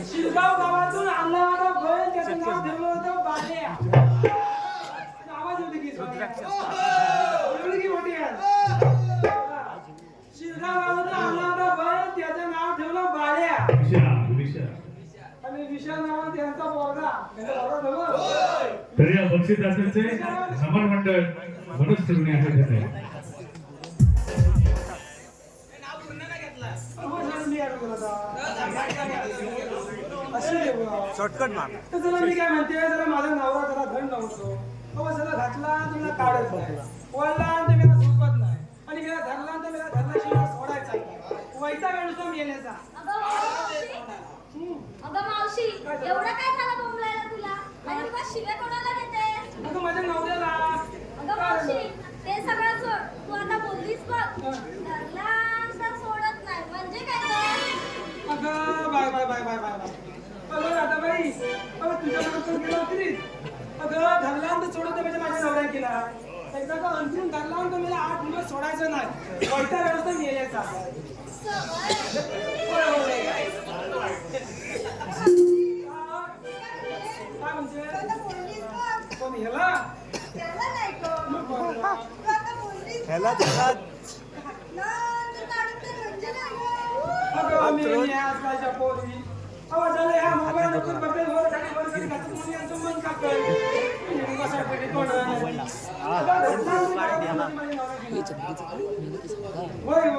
शिरगाव गावातून आणला होता बैल त्याचं नाव ठेवलं होतं बाल्या. आवाज येते की एवढी की मोठी आहे. शिरगाव गावातून आणला होता बैल त्याचं नाव ठेवलं बाल्या आणि विशाल नावानं त्यांचा पोरगा तरी या बक्षीसदारांचे समान मंडळ मनोज तरुणी आहे. शॉर्टकट मार. तर जरा मी काय म्हणते जरा माझा नवरा जरा धन नव्हतो बाबा जरा घातला तुम्ही काढत नाही वळला तर मी झोपत नाही आणि मी धरला तर मी धरल्याशिवाय सोडायचा वैता वेळेस मी येण्याचा. अगं मावशी एवढं काय झालं बोंबलायला तुला आणि तुला शिव्या कोणाला देते? अगं माझ्या नवऱ्याला. अगं मावशी ते सगळं सोड. तू आता बोललीस बघ धरला तर सोडत नाही म्हणजे काय गं? अगं bye bye bye bye bye अगं आता बाई अगं तुझ्याकडे फोन केला होती. अगं धरला तर सोडत म्हणजे माझ्या नवऱ्याने केला. एकदा का अंतिम धरला तर मला 8 दिवस सोडायचं नाही वैता वेळेस मी यायचा. काय म्हणजे पण ह्याला ह्याला त्याला अगं मी आजकालच्या पोरी अहो झालं ह्या मोबाईल नको बघते वर खाली वर खाली घातलं म्हणून यांचं मन कापतंय. कशासाठी कोण होय व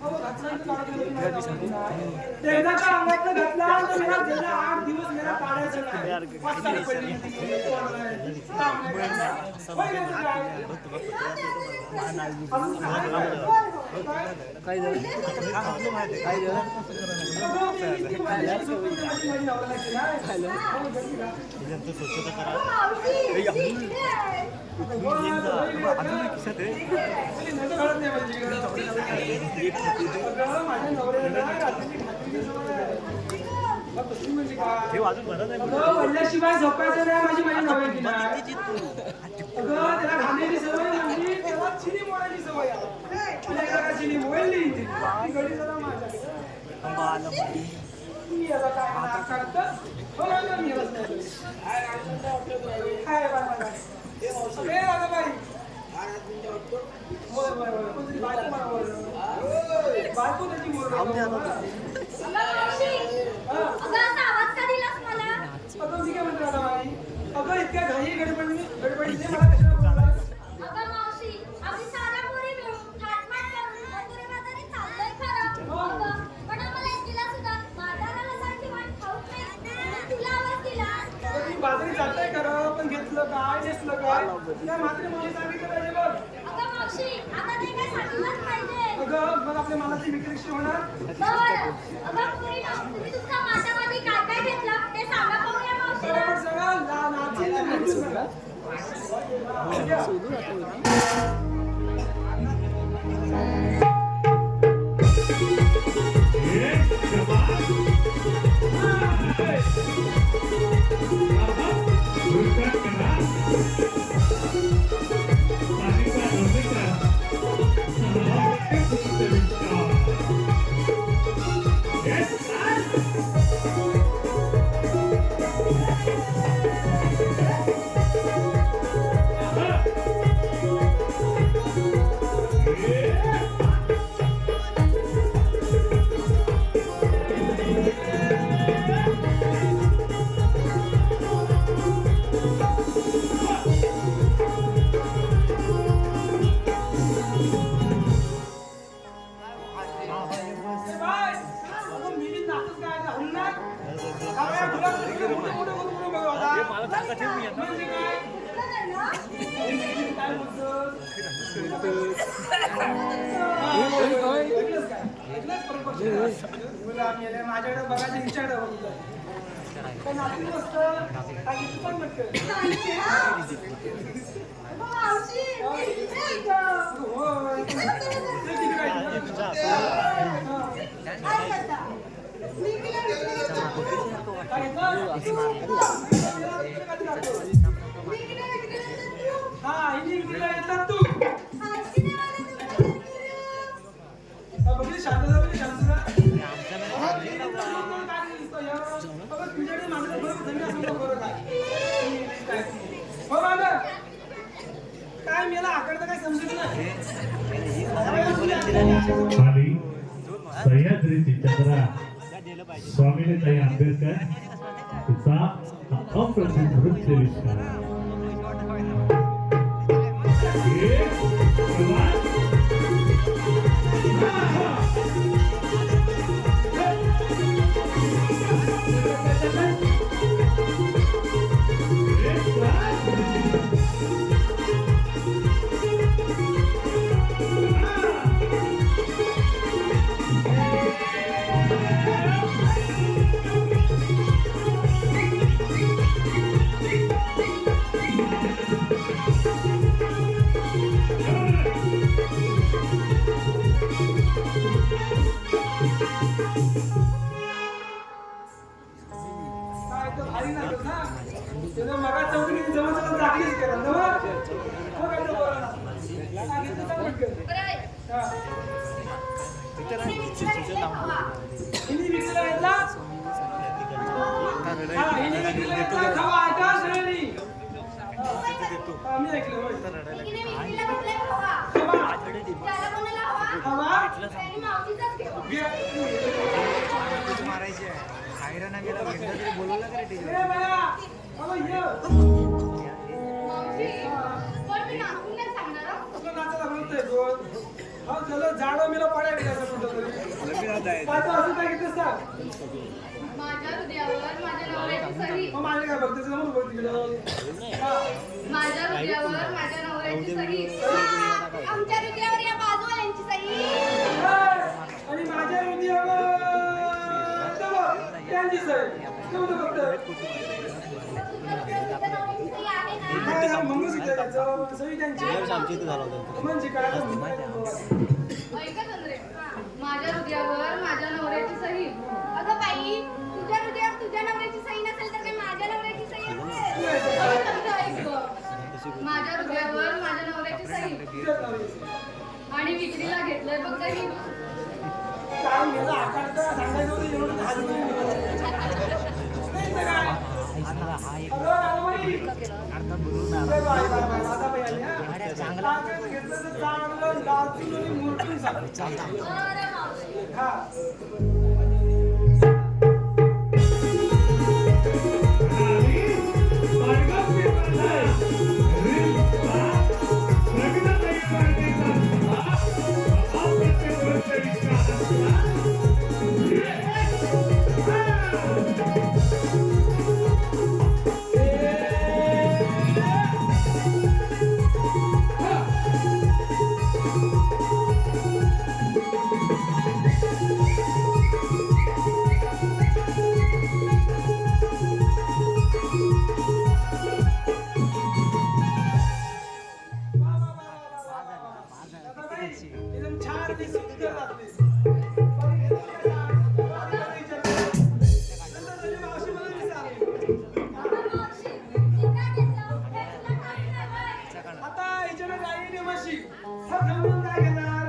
अहो घातलं एकदा का अंगातलं घातला तर मला गेल्या 8 दिवस मला काढायचं नाही. 5 तारीख पहिली म्हणायचं होय नाही तर काय? अजून काय काय? काय झालं काय झालं स्वच्छता करा अजून खिशात आहे हे अजून भरत आहे वडल्याशिवाय झोपायचं नाही माझी माझी नवऱ्याची नाही. अगं त्याला खाण्याची सवय म्हणजे त्याला चिनी मोडायची सवय आहे. आणि एकदा का चिनी मोडली ती गडी जरा माझ्याकडे. मी याला काय नाकारतं? हो ना, मी यालाच नाही. काय बाबा ए राधाबाई. होय होय होय कोणतरी बायको मला बोललं. बायको त्याची बोललं. अगं असा आवाज का दिलास मला? अगं मी काय म्हणते राधाबाई, अगं इतक्या घाई गडबडीने मला कशाला बोललास? अगं मावशी, आम्ही साऱ्या पोरी मिळून थाटमाट करून मथुरे बाजारी चाललोय खरं. अगं, पण आम्हाला एकटीला सुद्धा बाजाराला जायची वाट ठाऊक नाही. म्हणून तुला आवाज दिला. अगं मी बाजारी जातोय खरं, पण घेतलं काय नेसलं काय त्या मात्र मला सांगितलं पाहिजे बघ. अगं मावशी, आता ते काय सांगितलंच पाहिजे. अगं मग आपल्या मनाची विक्री कशी होणार? बरं. अगं पोरीनो, तुम्ही तुमच्या माशामध्ये काय काय घेतलं ते सांगा पाहूया मावशीला. बरोबर सांगा, नाचीला भेटू नका. माझ्याकडे बघायचं हिच्याकडे बघितलं पण नाती मस्त आणि तू पण म्हटलं हा हिने विक्रीला घेतला तू बघितली शांतता बघितली शांतता तुझ्याकडे माणसं बरोबर जमीन असं बरोबर काय हो मांडा काय मला आकडतं काय समजत नाही आणि सह्याद्रीची चंद्रा स्वामीने ताई आंबेडकर तिचा अप्रतिम नृत्य विष्कार झाडो मिला पडायला असं काय घेतलं सांग माझ्या हृदयावर माझ्या नवऱ्याची सही माझ्या काय बघते माझ्या हृदयावर माझ्या नवऱ्याची सही. आमच्या हृदयावर या बाजूवाल्यांची सही. आणि माझ्या हृदयावर त्यांची सर तेवढं फक्त मंगळसूत्र त्याचं सही त्यांची आमच्या इथे झाला होता म्हणजे काय ऐका चंद्रे, माझ्या हृदयावर माझ्या नवऱ्याची सही. अगं बाई, तुझ्या हृदयावर तुझ्या नवऱ्याची सही नसेल तर काय माझ्या नवऱ्याची सही असेल? ऐक गं. माझ्या हृदयावर माझ्या नवऱ्याची सही आणि विक्रीला घेतलंय बघ काही. काय गेला आकार तर सांगायचं होतं एवढं दहा दिवस नाही तर काय अगं रानबाई. बाय बाय बाय आता बाई आली हा चांगलं घेतलं तर चांगलं दाचून आणि मूर्ती सांग बरं मावशी. हा एकदम छान आणि सुंदर लागते. मावशी मला विचारली. अगं मावशी, ती काय घेतलं? हे तुला ठाऊक नाही होय? आता हिच्याकडे गाई म्हशी हा घेऊन काय घेणार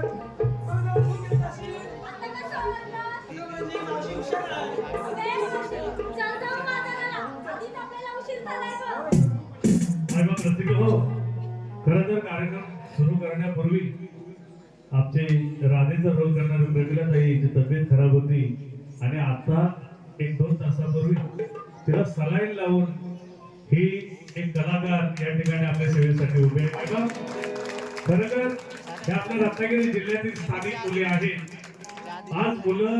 मग तू घेत अशी आता कसं ओळखलं? तुझं म्हणजे मावशी हुशार आहे. ए मावशी, चल जाऊ बाजाराला. आधीच आपल्याला उशीर झालाय बघ. आणि मग रसिक हो, खरं तर कार्यक्रम सुरू करण्यापूर्वी आमचे राधेचा रोल करणारी प्रमिला ताई हिची तब्येत खराब होती आणि आता 1-2 तासापूर्वी तिला सलाईन लावून ही एक कलाकार या ठिकाणी आपल्या सेवेसाठी उभे आहेत. बघा, खरं तर हे आपल्या रत्नागिरी जिल्ह्यातील स्थानिक मुले आहेत. आज मुलं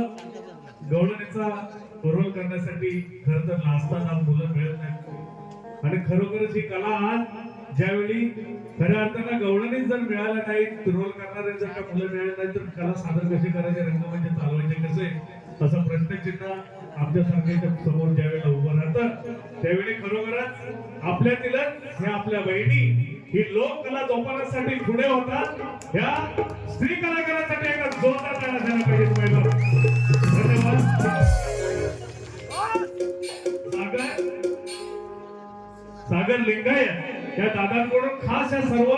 गवळणीचा रोल करण्यासाठी खरं तर लाजताना मुलं मिळत नाहीत आणि खरोखरच ही कला आज ज्यावेळी खऱ्या अर्थानं गवळणीच जर मिळालं नाही, रोल करणारे जर का मुलं मिळाले नाही तर कला सादर कशी करायचे, रंगमंच चालवायचे कसे, असं प्रश्नचिन्ह आमच्यासारख्याच्या समोर ज्यावेळेला उभं राहतं त्यावेळी खरोखरच आपल्यातीलच ह्या आपल्या बहिणी ही लोककला जोपासण्यासाठी पुढे होतात. ह्या स्त्री कलाकारांसाठी एका जोरदार टाळ्या झाल्या पाहिजेत महिला. धन्यवाद. सागर लिंगायत या दादांकडून खास या सर्व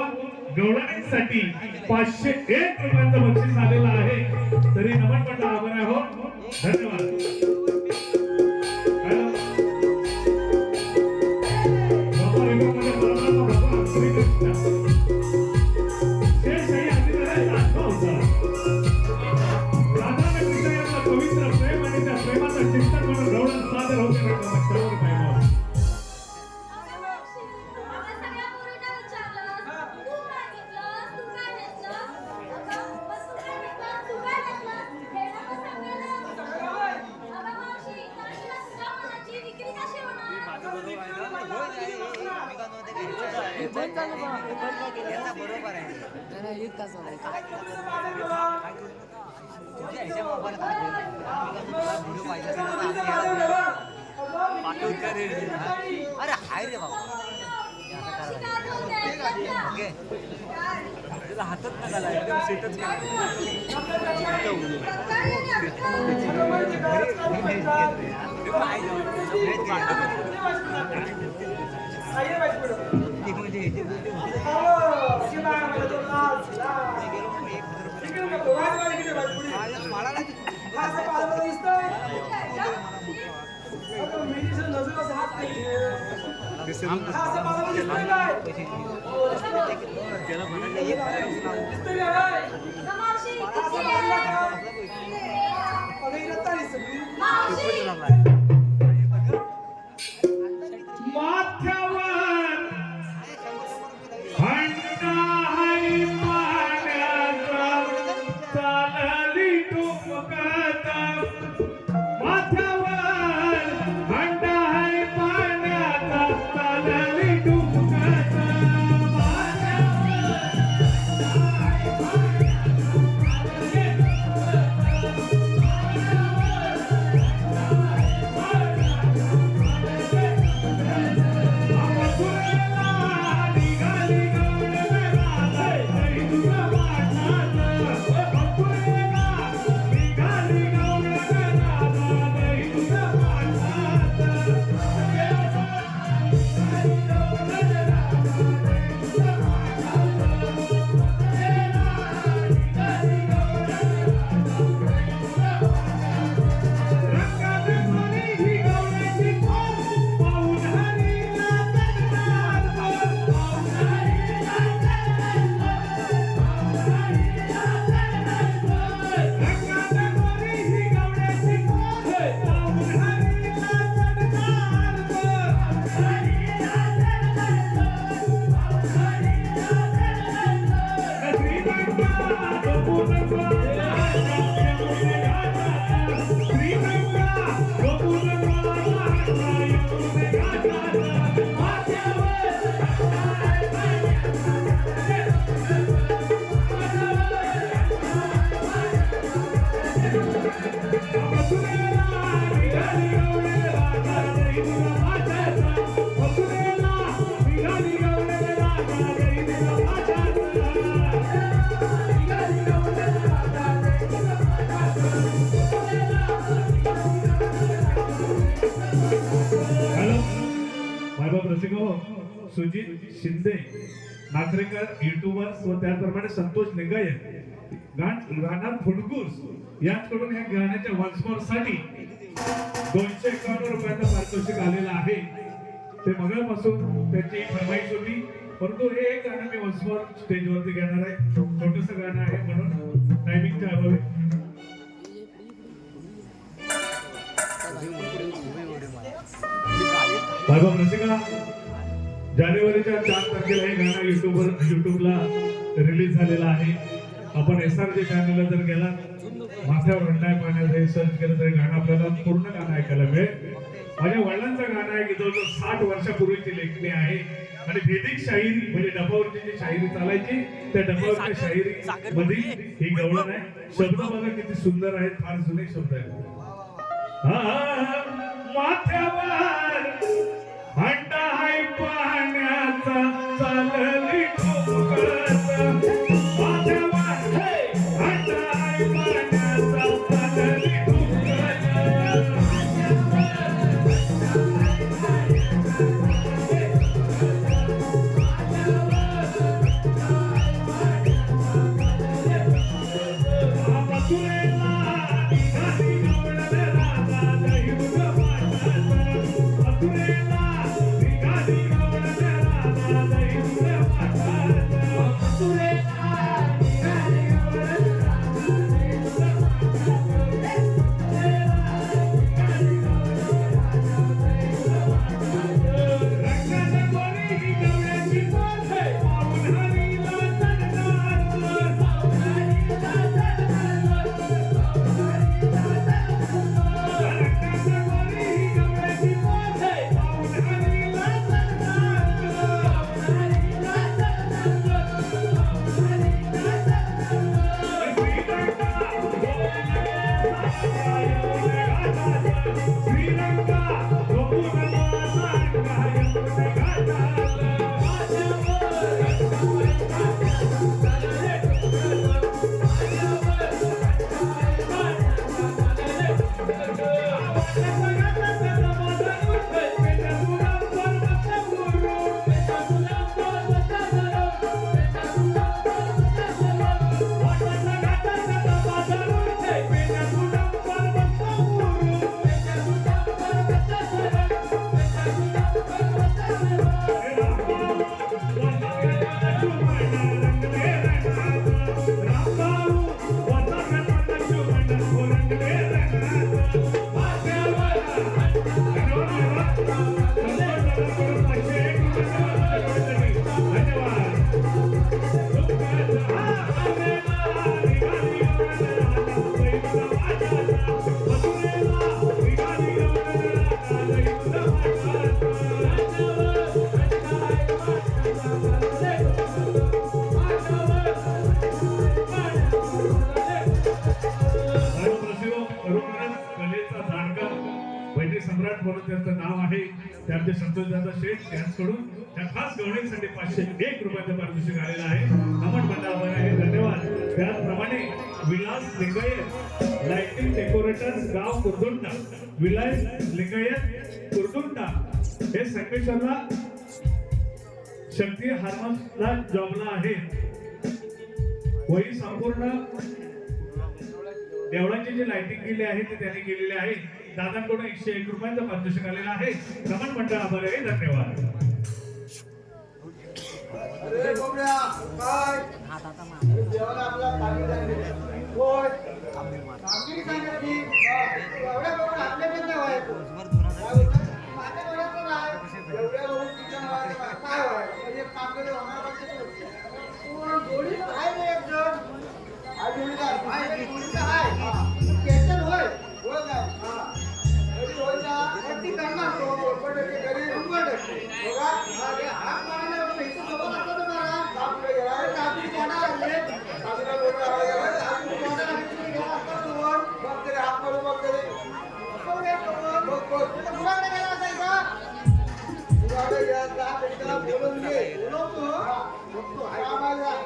गवळणींसाठी 501 रुपयांचं बक्षीस आलेलं आहे. तरी नमन मंडळ आभार आहोत. धन्यवाद. पवित्र प्रेम आणि त्या प्रेमाचा चिंतन म्हणून गवळण सादर होते. अगं मावशी, आपण सगळ्या पोरींना विचारलं, तू काय घेतलंस? तू काय घेतलं? अगं, पण तू काय घेतलंस? तू काय घेतलंस? हे नको सांगायला. अगं मावशी, ताईला सुद्धा मनाची विक्री कशी होणार? बरोबर आहे अरे हाय रे बाबा मावशी काय बोलते? तुला हातात न झाला एकदम सेटच मावशी, किती आहे? मावशी, माथ्यावर हंडा हरी पाण्याचा चालली टुमकत. माथ्यावर हंडा हरी पाण्याचा चालली टुमकत. सुजित शिंदे नागरेकर युट्यूबर्स व त्याचप्रमाणे संतोष लिंगायत राहणार फुडकूस यांच्याकडून या गाण्याच्या वॉल्समोरसाठी 251 रुपयाचं पारितोषिक आलेलं आहे. ते मगापासून त्याची फरमाईश होती, परंतु हे एक गाणं मी वॉल्समोर स्टेजवरती घेणार आहे. छोटस गाणं आहे म्हणून टायमिंगच्या अभावी. भागव रसिका, जानेवारीच्या 4 तारखेला हे गाणं युट्यूबला रिलीज झालेलं आहे. आपण SRJ चॅनलला जर गेला माथ्यावर रंडाय पाण्यात हे सर्च केलं तर गाणं आपल्याला पूर्ण गाणं ऐकायला मिळेल. माझ्या वडिलांचं गाणं आहे की जवळजवळ 60 वर्षापूर्वीची लेखणी आहे आणि भेदिक शाहिरी म्हणजे डबावरची जी शाहिरी चालायची त्या डबावरच्या शाहिरी मध्ये ही गवळण आहे. शब्द बघा किती सुंदर आहेत, फार जुने शब्द आहेत. माथ्यावर हंडा आहे पाण्याचा चालली ठोकत, माथ्यावर हंडा आहे पाण्याचा चालली ठोकत. सम्राट म्हणून त्यांचं नाव आहे. ते आमचे संतोषदादा शेठ यांच्याकडून त्या खास गवळणीसाठी 501 रुपयाचं पारितोषिक आलेलं आहे. नमन मंडळावर आहे, धन्यवाद. त्याचप्रमाणे विलास लिंगायत लाइटिंग डेकोरेटर्स गाव कुर्दुंडा, विलास लिंगायत कुर्दुंडा हे संकेश्वरला शक्ती हार्मोन्सला जॉबला आहे. वही संपूर्ण देवळाची जी लाइटिंग केली आहे ती त्यांनी केलेली आहे. दादांकडून 101 रुपयाचं पारितोषिक आलेलं आहे. नमन मंडळ आभार आहे, धन्यवाद. अरे बोबड्या, काय? जेवण आपला कामी झाले. होय. कामी सांगितली. एवढ्या बरोबर आपल्या पण नाही व्हायचं. माझ्या डोळ्याचं नाही. एवढ्या बरोबर तुझ्या डोळ्याचं काय व्हायचं? म्हणजे काम करे होणार पाहिजे. जोडी आहे रे एक जण. हा जोडीदार. आहे जोडीदार आहे. केतन होय. होय काय? हा. होय ना. ती करणार तो. पण ते घरी रुंगड. बघा. हा रे हात मारले पैसे सोबत असतो तुम्हाला. काम करे यार. कापी कोणा आले? कापीला बोलला आहे. कापी कोणा आले? घ्या आता तोवर. बघ तरी हात मारू बघ तरी. बघ रे तोवर. बघ. तुला कुणाकडे गेला असायचा? तुझ्याकडे गेला जा. त्याला बोलवून घे. बोलवतो. बघतो. कामाला.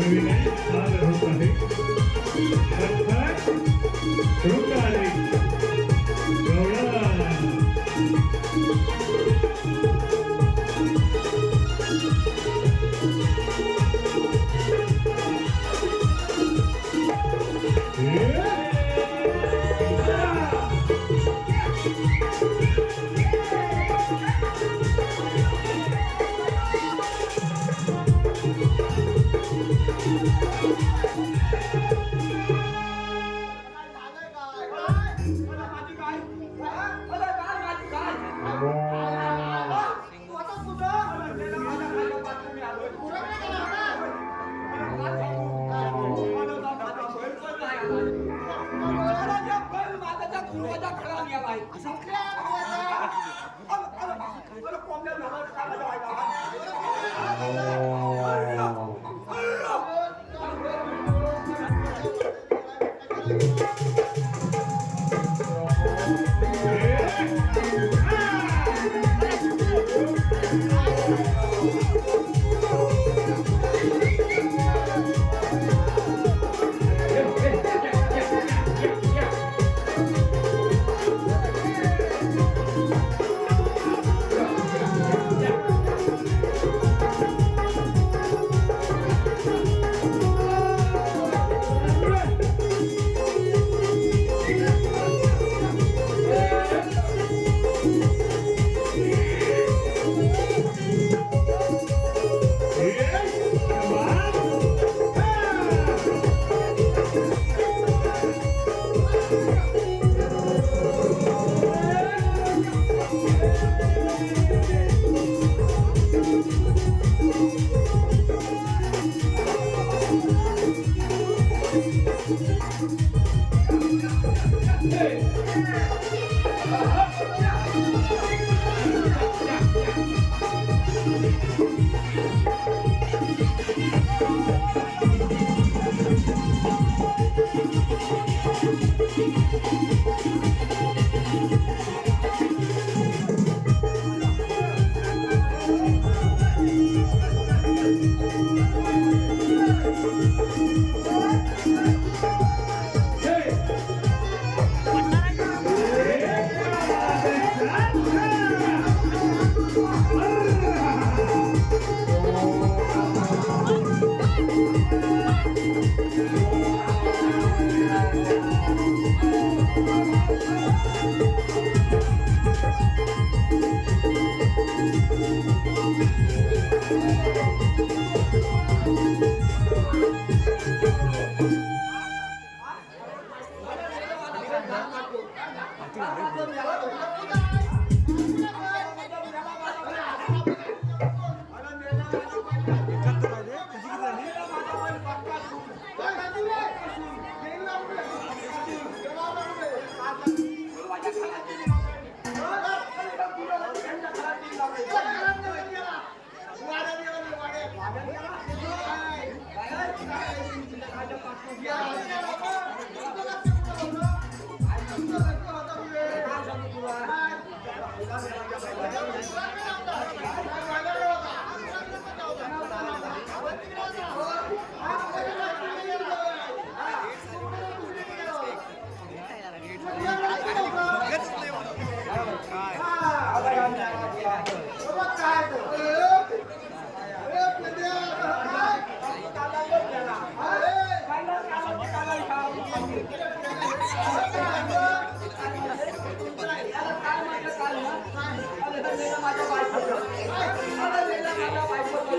विनय आज होत आहे अर्थात रुंगारी गवळण.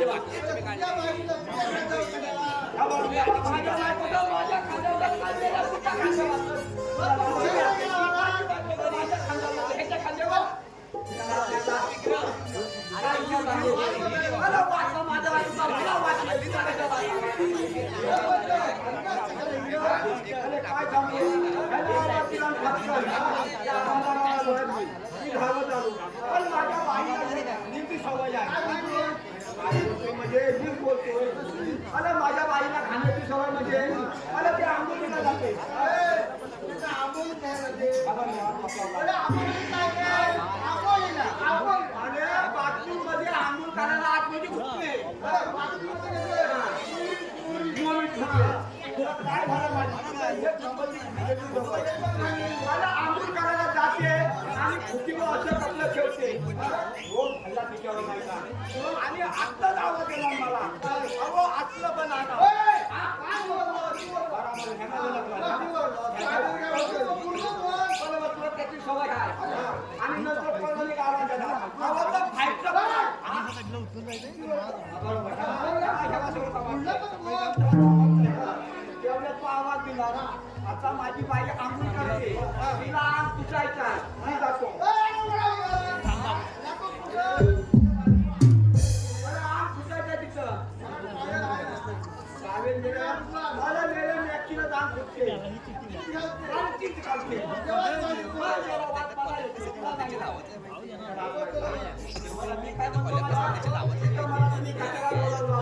तुझ्या बाईला तुझ्या दवाखान्याला. माझ्या बायकोला माझ्या खांद्यावर काढलेला तुझ्या खांद्यावर. तुझ्या गेला होता. माझ्या खांद्यावर, ह्याच्या खांद्यावर. मला वाटलं माझ्या बायकोला, मला वाटलं तिच्या खांद्यावर. अरे काय सांगू? ह्याला तिला फटकन. मी धावत आलो. पण माझ्या बाईला नेमकी सवय आहे. म्हणजे मी बोलतोय. अरे माझ्या बाईला खाण्याची सवय म्हणजे मला ते आंबोलीला जाते. तुझं आंबोली काय म्हणते? अरे आंबोली काय काय? आंबोलीला. अरे बाथरूममध्ये आंघोळ करायला आतमध्ये घुसले. अरे बाथरूममध्ये काय झालं माझी मला आंघोळ करायला जाते आणि खुटीवर असं कपडे ठेवते. रोज हल्ला तिच्यावर नाही का? आणि आत्ताच आवाज दिला मला. अहो आतलं पण आणा. काय बरोबर त्याची सवय आहे. आणि नंतर पळवली आवाज दिला. आवाज फाईटचा एवढ्यात तो आवाज दिला ना. आता माझी बाई आंघोळ करते. तिला आग पुसायचा. मी जातो. आग पुसायचा तिचं. मला नेलं मॅक्सीला आग फुटते. आणि तीच घालते. मी काय म्हणतो मला तुम्ही कशाला बोलवलं?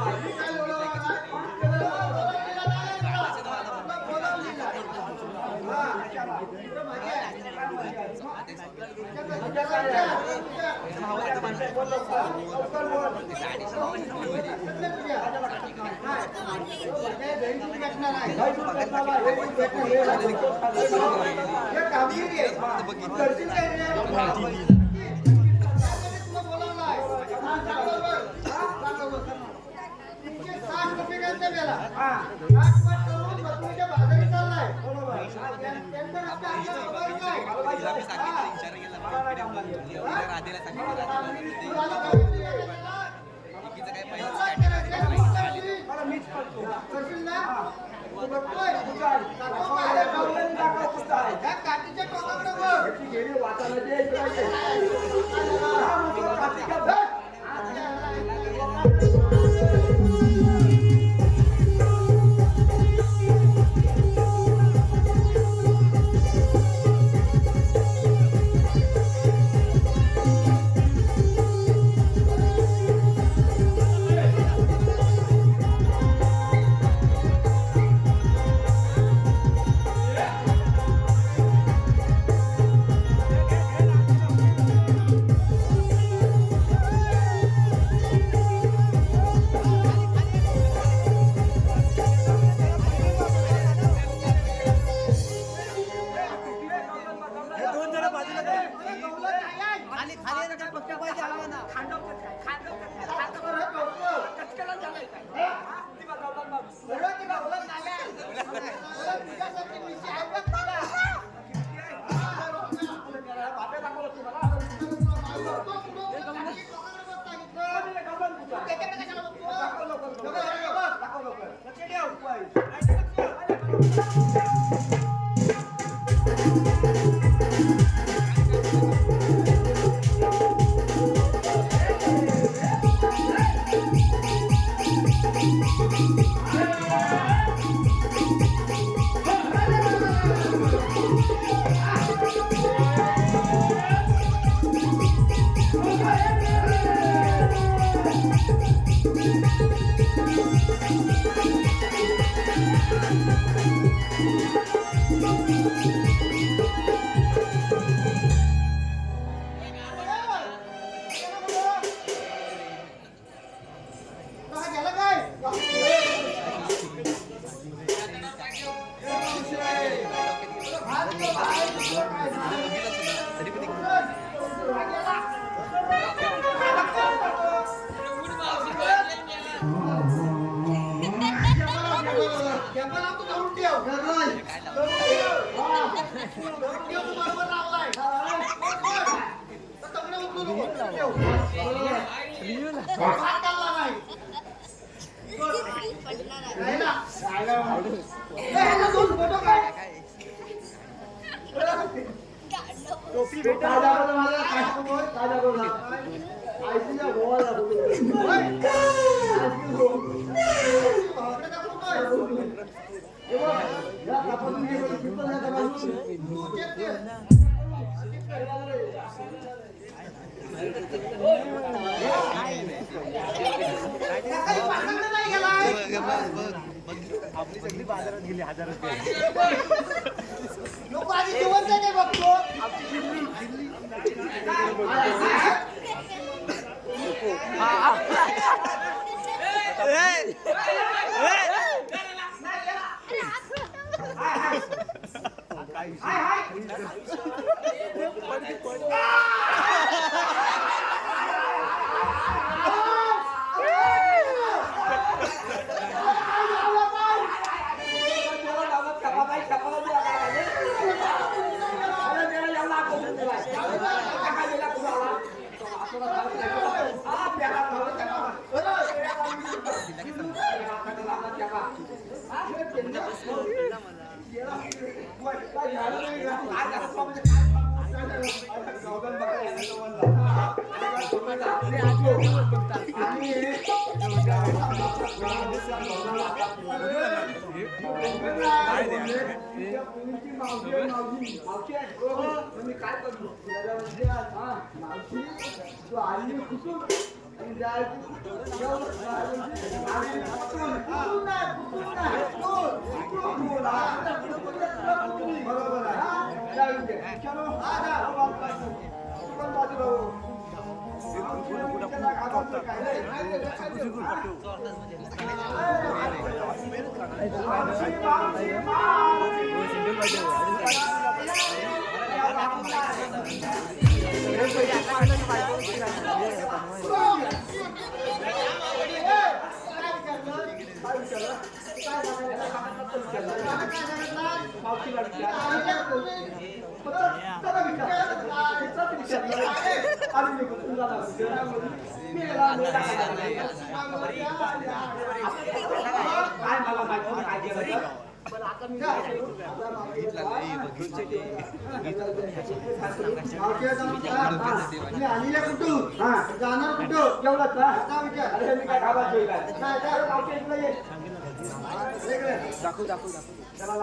काठीच्या टोकाकडे बघ. गेली वाटायला दे. नाही सकाळी पाखंड नाही गेलाय. आपली सगळी बाजारात गेली 1000 रुपये. लोक आधी जेवण नाही बघतो. आणले कुठून जाणार कुठं जेवलात ना आता विचार अरे मी काय खावा दाखव त्याला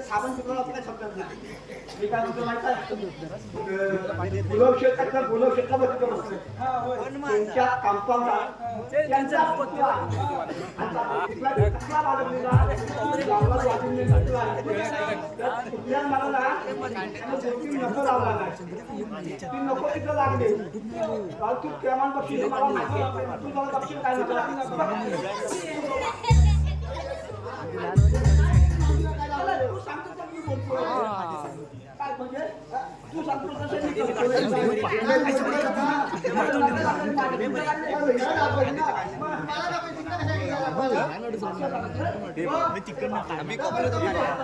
साबण तुला आपल्या शब्दात मी काय म्हणतो माहिती गुलाब शेतला बघितलं त्यांच्या कंपाऊंडला त्यांचा नको तिथं लागले तू प्रमाण बक्षीस मला माहिती तू मला बक्षीस काय तू सांगतो मी बोलतो काय म्हणजे तू सांगतो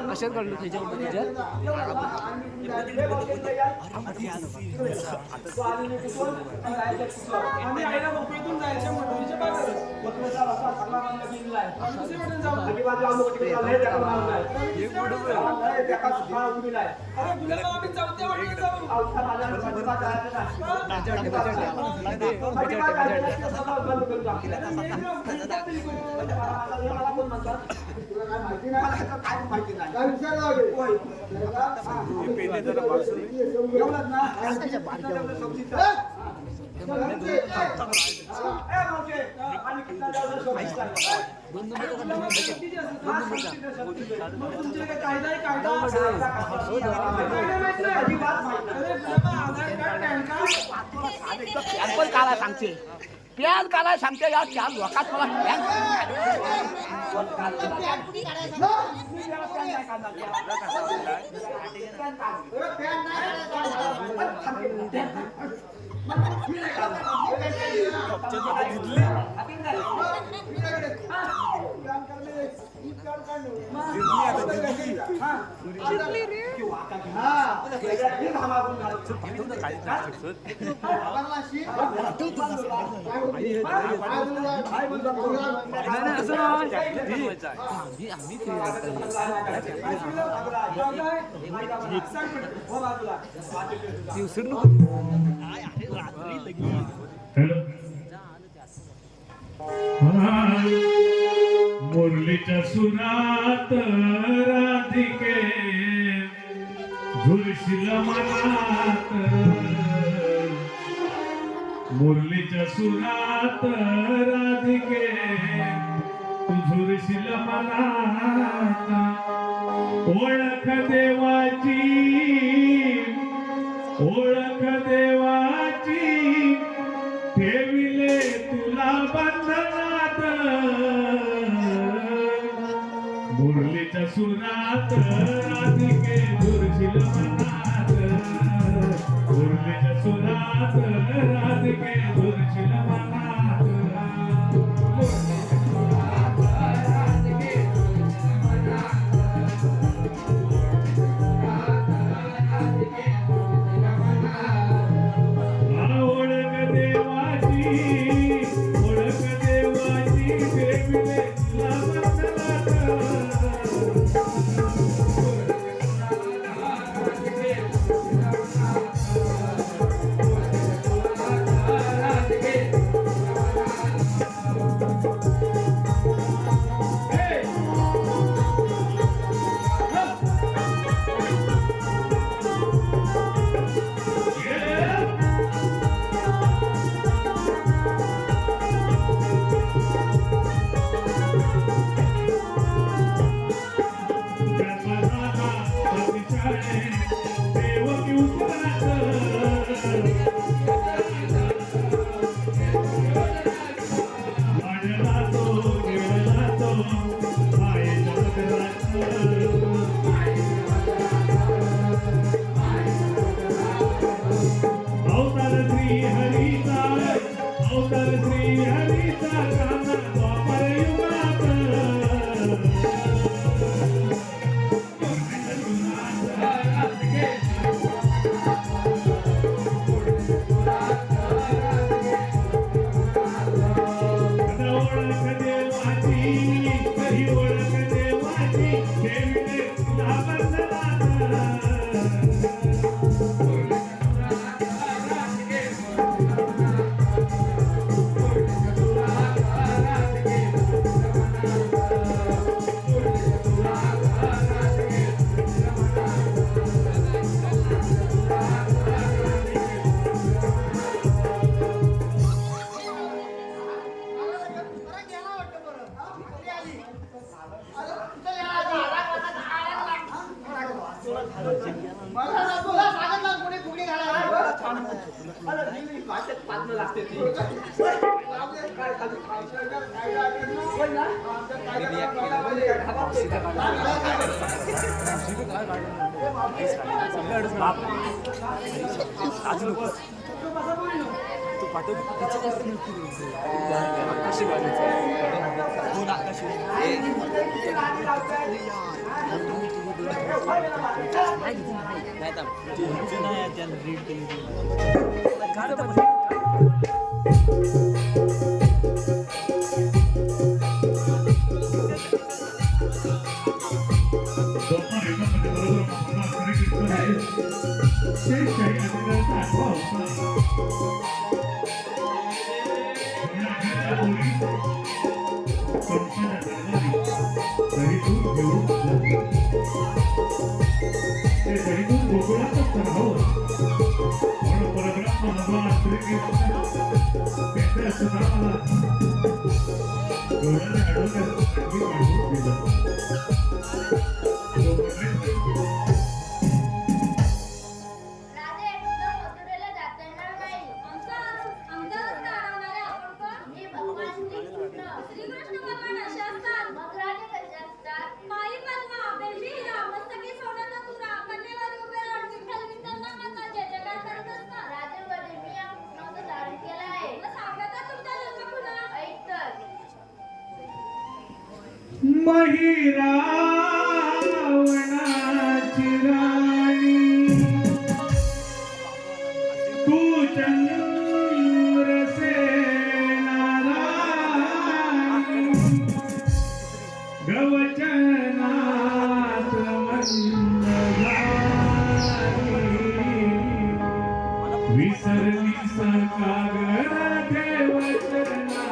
कशात काढलो आम्ही आईला मुंबईतून जायच्या मंडळीच्या माहिती काला सांगते प्याज काला सांगते या चार लोकात मला मुरली मुरलीच्या सुरात राधिके झुरशील मनात, मुरलीच्या सुरात राधिके तू झुरशील मनात, ओळख देवाची, ओळख देवाची ठेविले तुला बंधनात, मुरलीच्या सुरात राधिके झुरशील मनात, मुरलीच्या सुरात राधिके झुरशील मनात. ओळख देवाची, ओळख देवाची ठेविले तुला बंधनात, अवतार श्री हरीचा, अवतार श्री हरीचा काना द्वापर युगात, ओळख देवाची, ही ओळख देवाची ठेविले तुला बंधनात. तू पाठव राधे, तुला मथुरेला जाता येणार नाही. आमचा रस्ता अडवणारे आपण कोण? हे भगवान श्रीकृष्ण. श्रीकृष्ण भगवान असे असतात. मग राधे कसे असतात? माई पद्मा, बेबी हिरा, मस्तकी सोन्याचा तुरा, कन्येवर उभे राहून विठ्ठल विठ्ठल नामाचा जय जयकार करत असतात. राधेमध्ये मी या कृष्णाचं धारण केलं आहे. मग सांगा का तुमच्या जन्मकुला? ऐक तर. महिरावणाची राणी तू चंद्रसेना राणी, गवचनात मंदगारी, विसरली सकागर देवचरणा,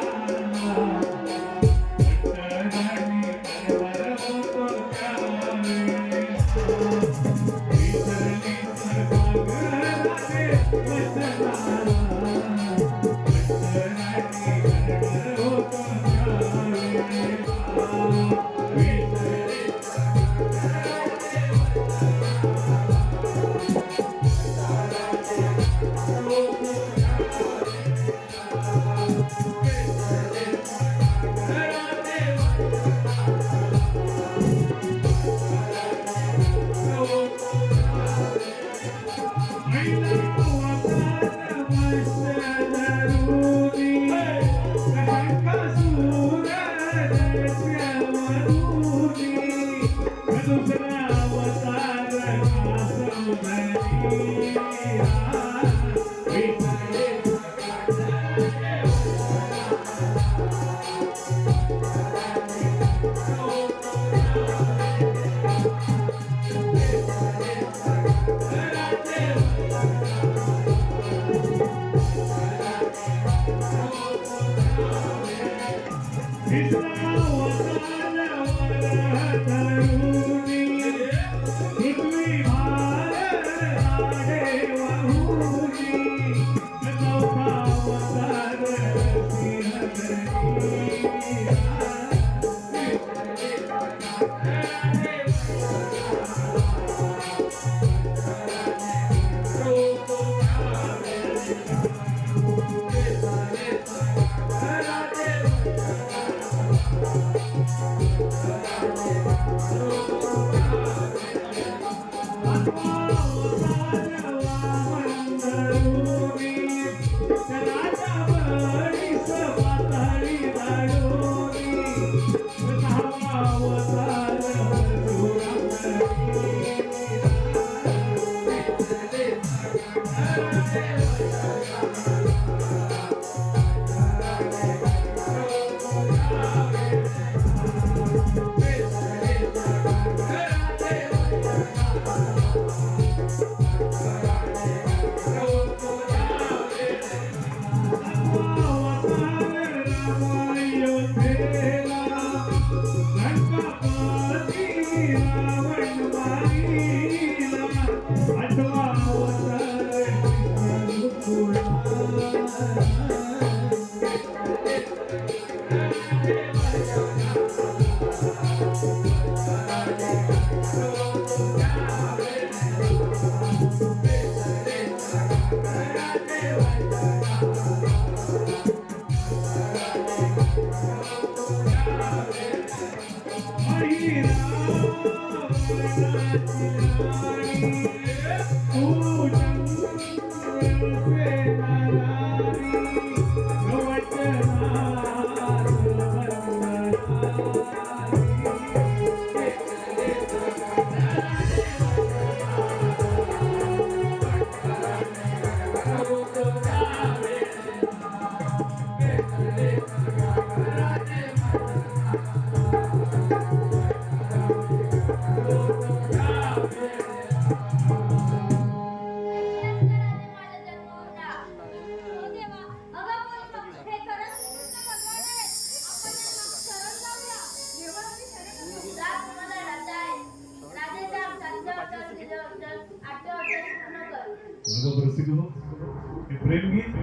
प्रेमगीत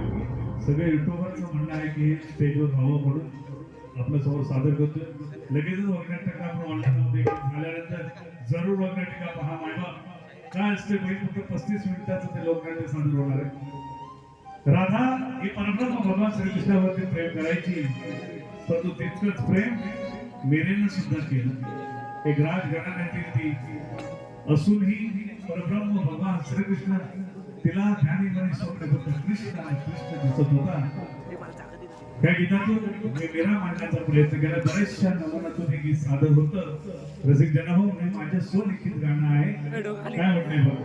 सगळे युट्यूबरचं म्हणणं आहे की स्टेजवर व्हावं म्हणून आपल्या समोर सादर करतोय. लगेचच वगनाटिका आपण ऑनलाईन झाल्यानंतर जरूर वगनाटिका पहा. मायबा काय असते फक्त 35 मिनिटाचं ते लोकनाट्य सादर होणार आहे. राधा ही परब्रह्म भगवान श्रीकृष्णावरती प्रेम करायची, परंतु तितकंच प्रेम मीरेनं सुद्धा केलं. एक राजघराण्यातील ती असूनही परब्रह्म भगवान श्रीकृष्ण तिला ध्यानीमध्ये स्वप्न होतं. कृष्ण दिसत होता. त्या गीतातून मी मीरा मांडण्याचा प्रयत्न केला. बऱ्याचशा नमनातून हे गीत सादर होतं. रसिक जन हो, हे माझं स्वलिखित गाणं आहे. काय म्हणते बघ.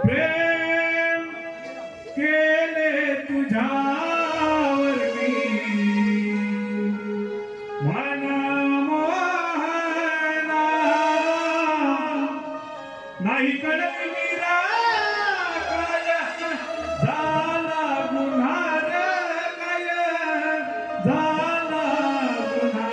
प्रेम केले तुझ्यावर मी मना मोहना, नाही कळत मीरा काय झाला गुन्हार, काय झाला गुन्हा.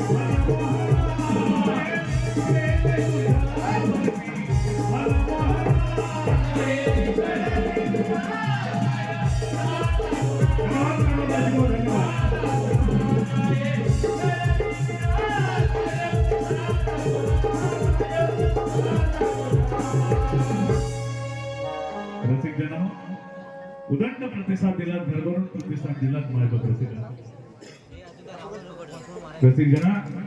रसिक जन उदंड प्रतिसाद दिलात, भरभरून प्रतिसाद दिलात माझ्या रसिक जन.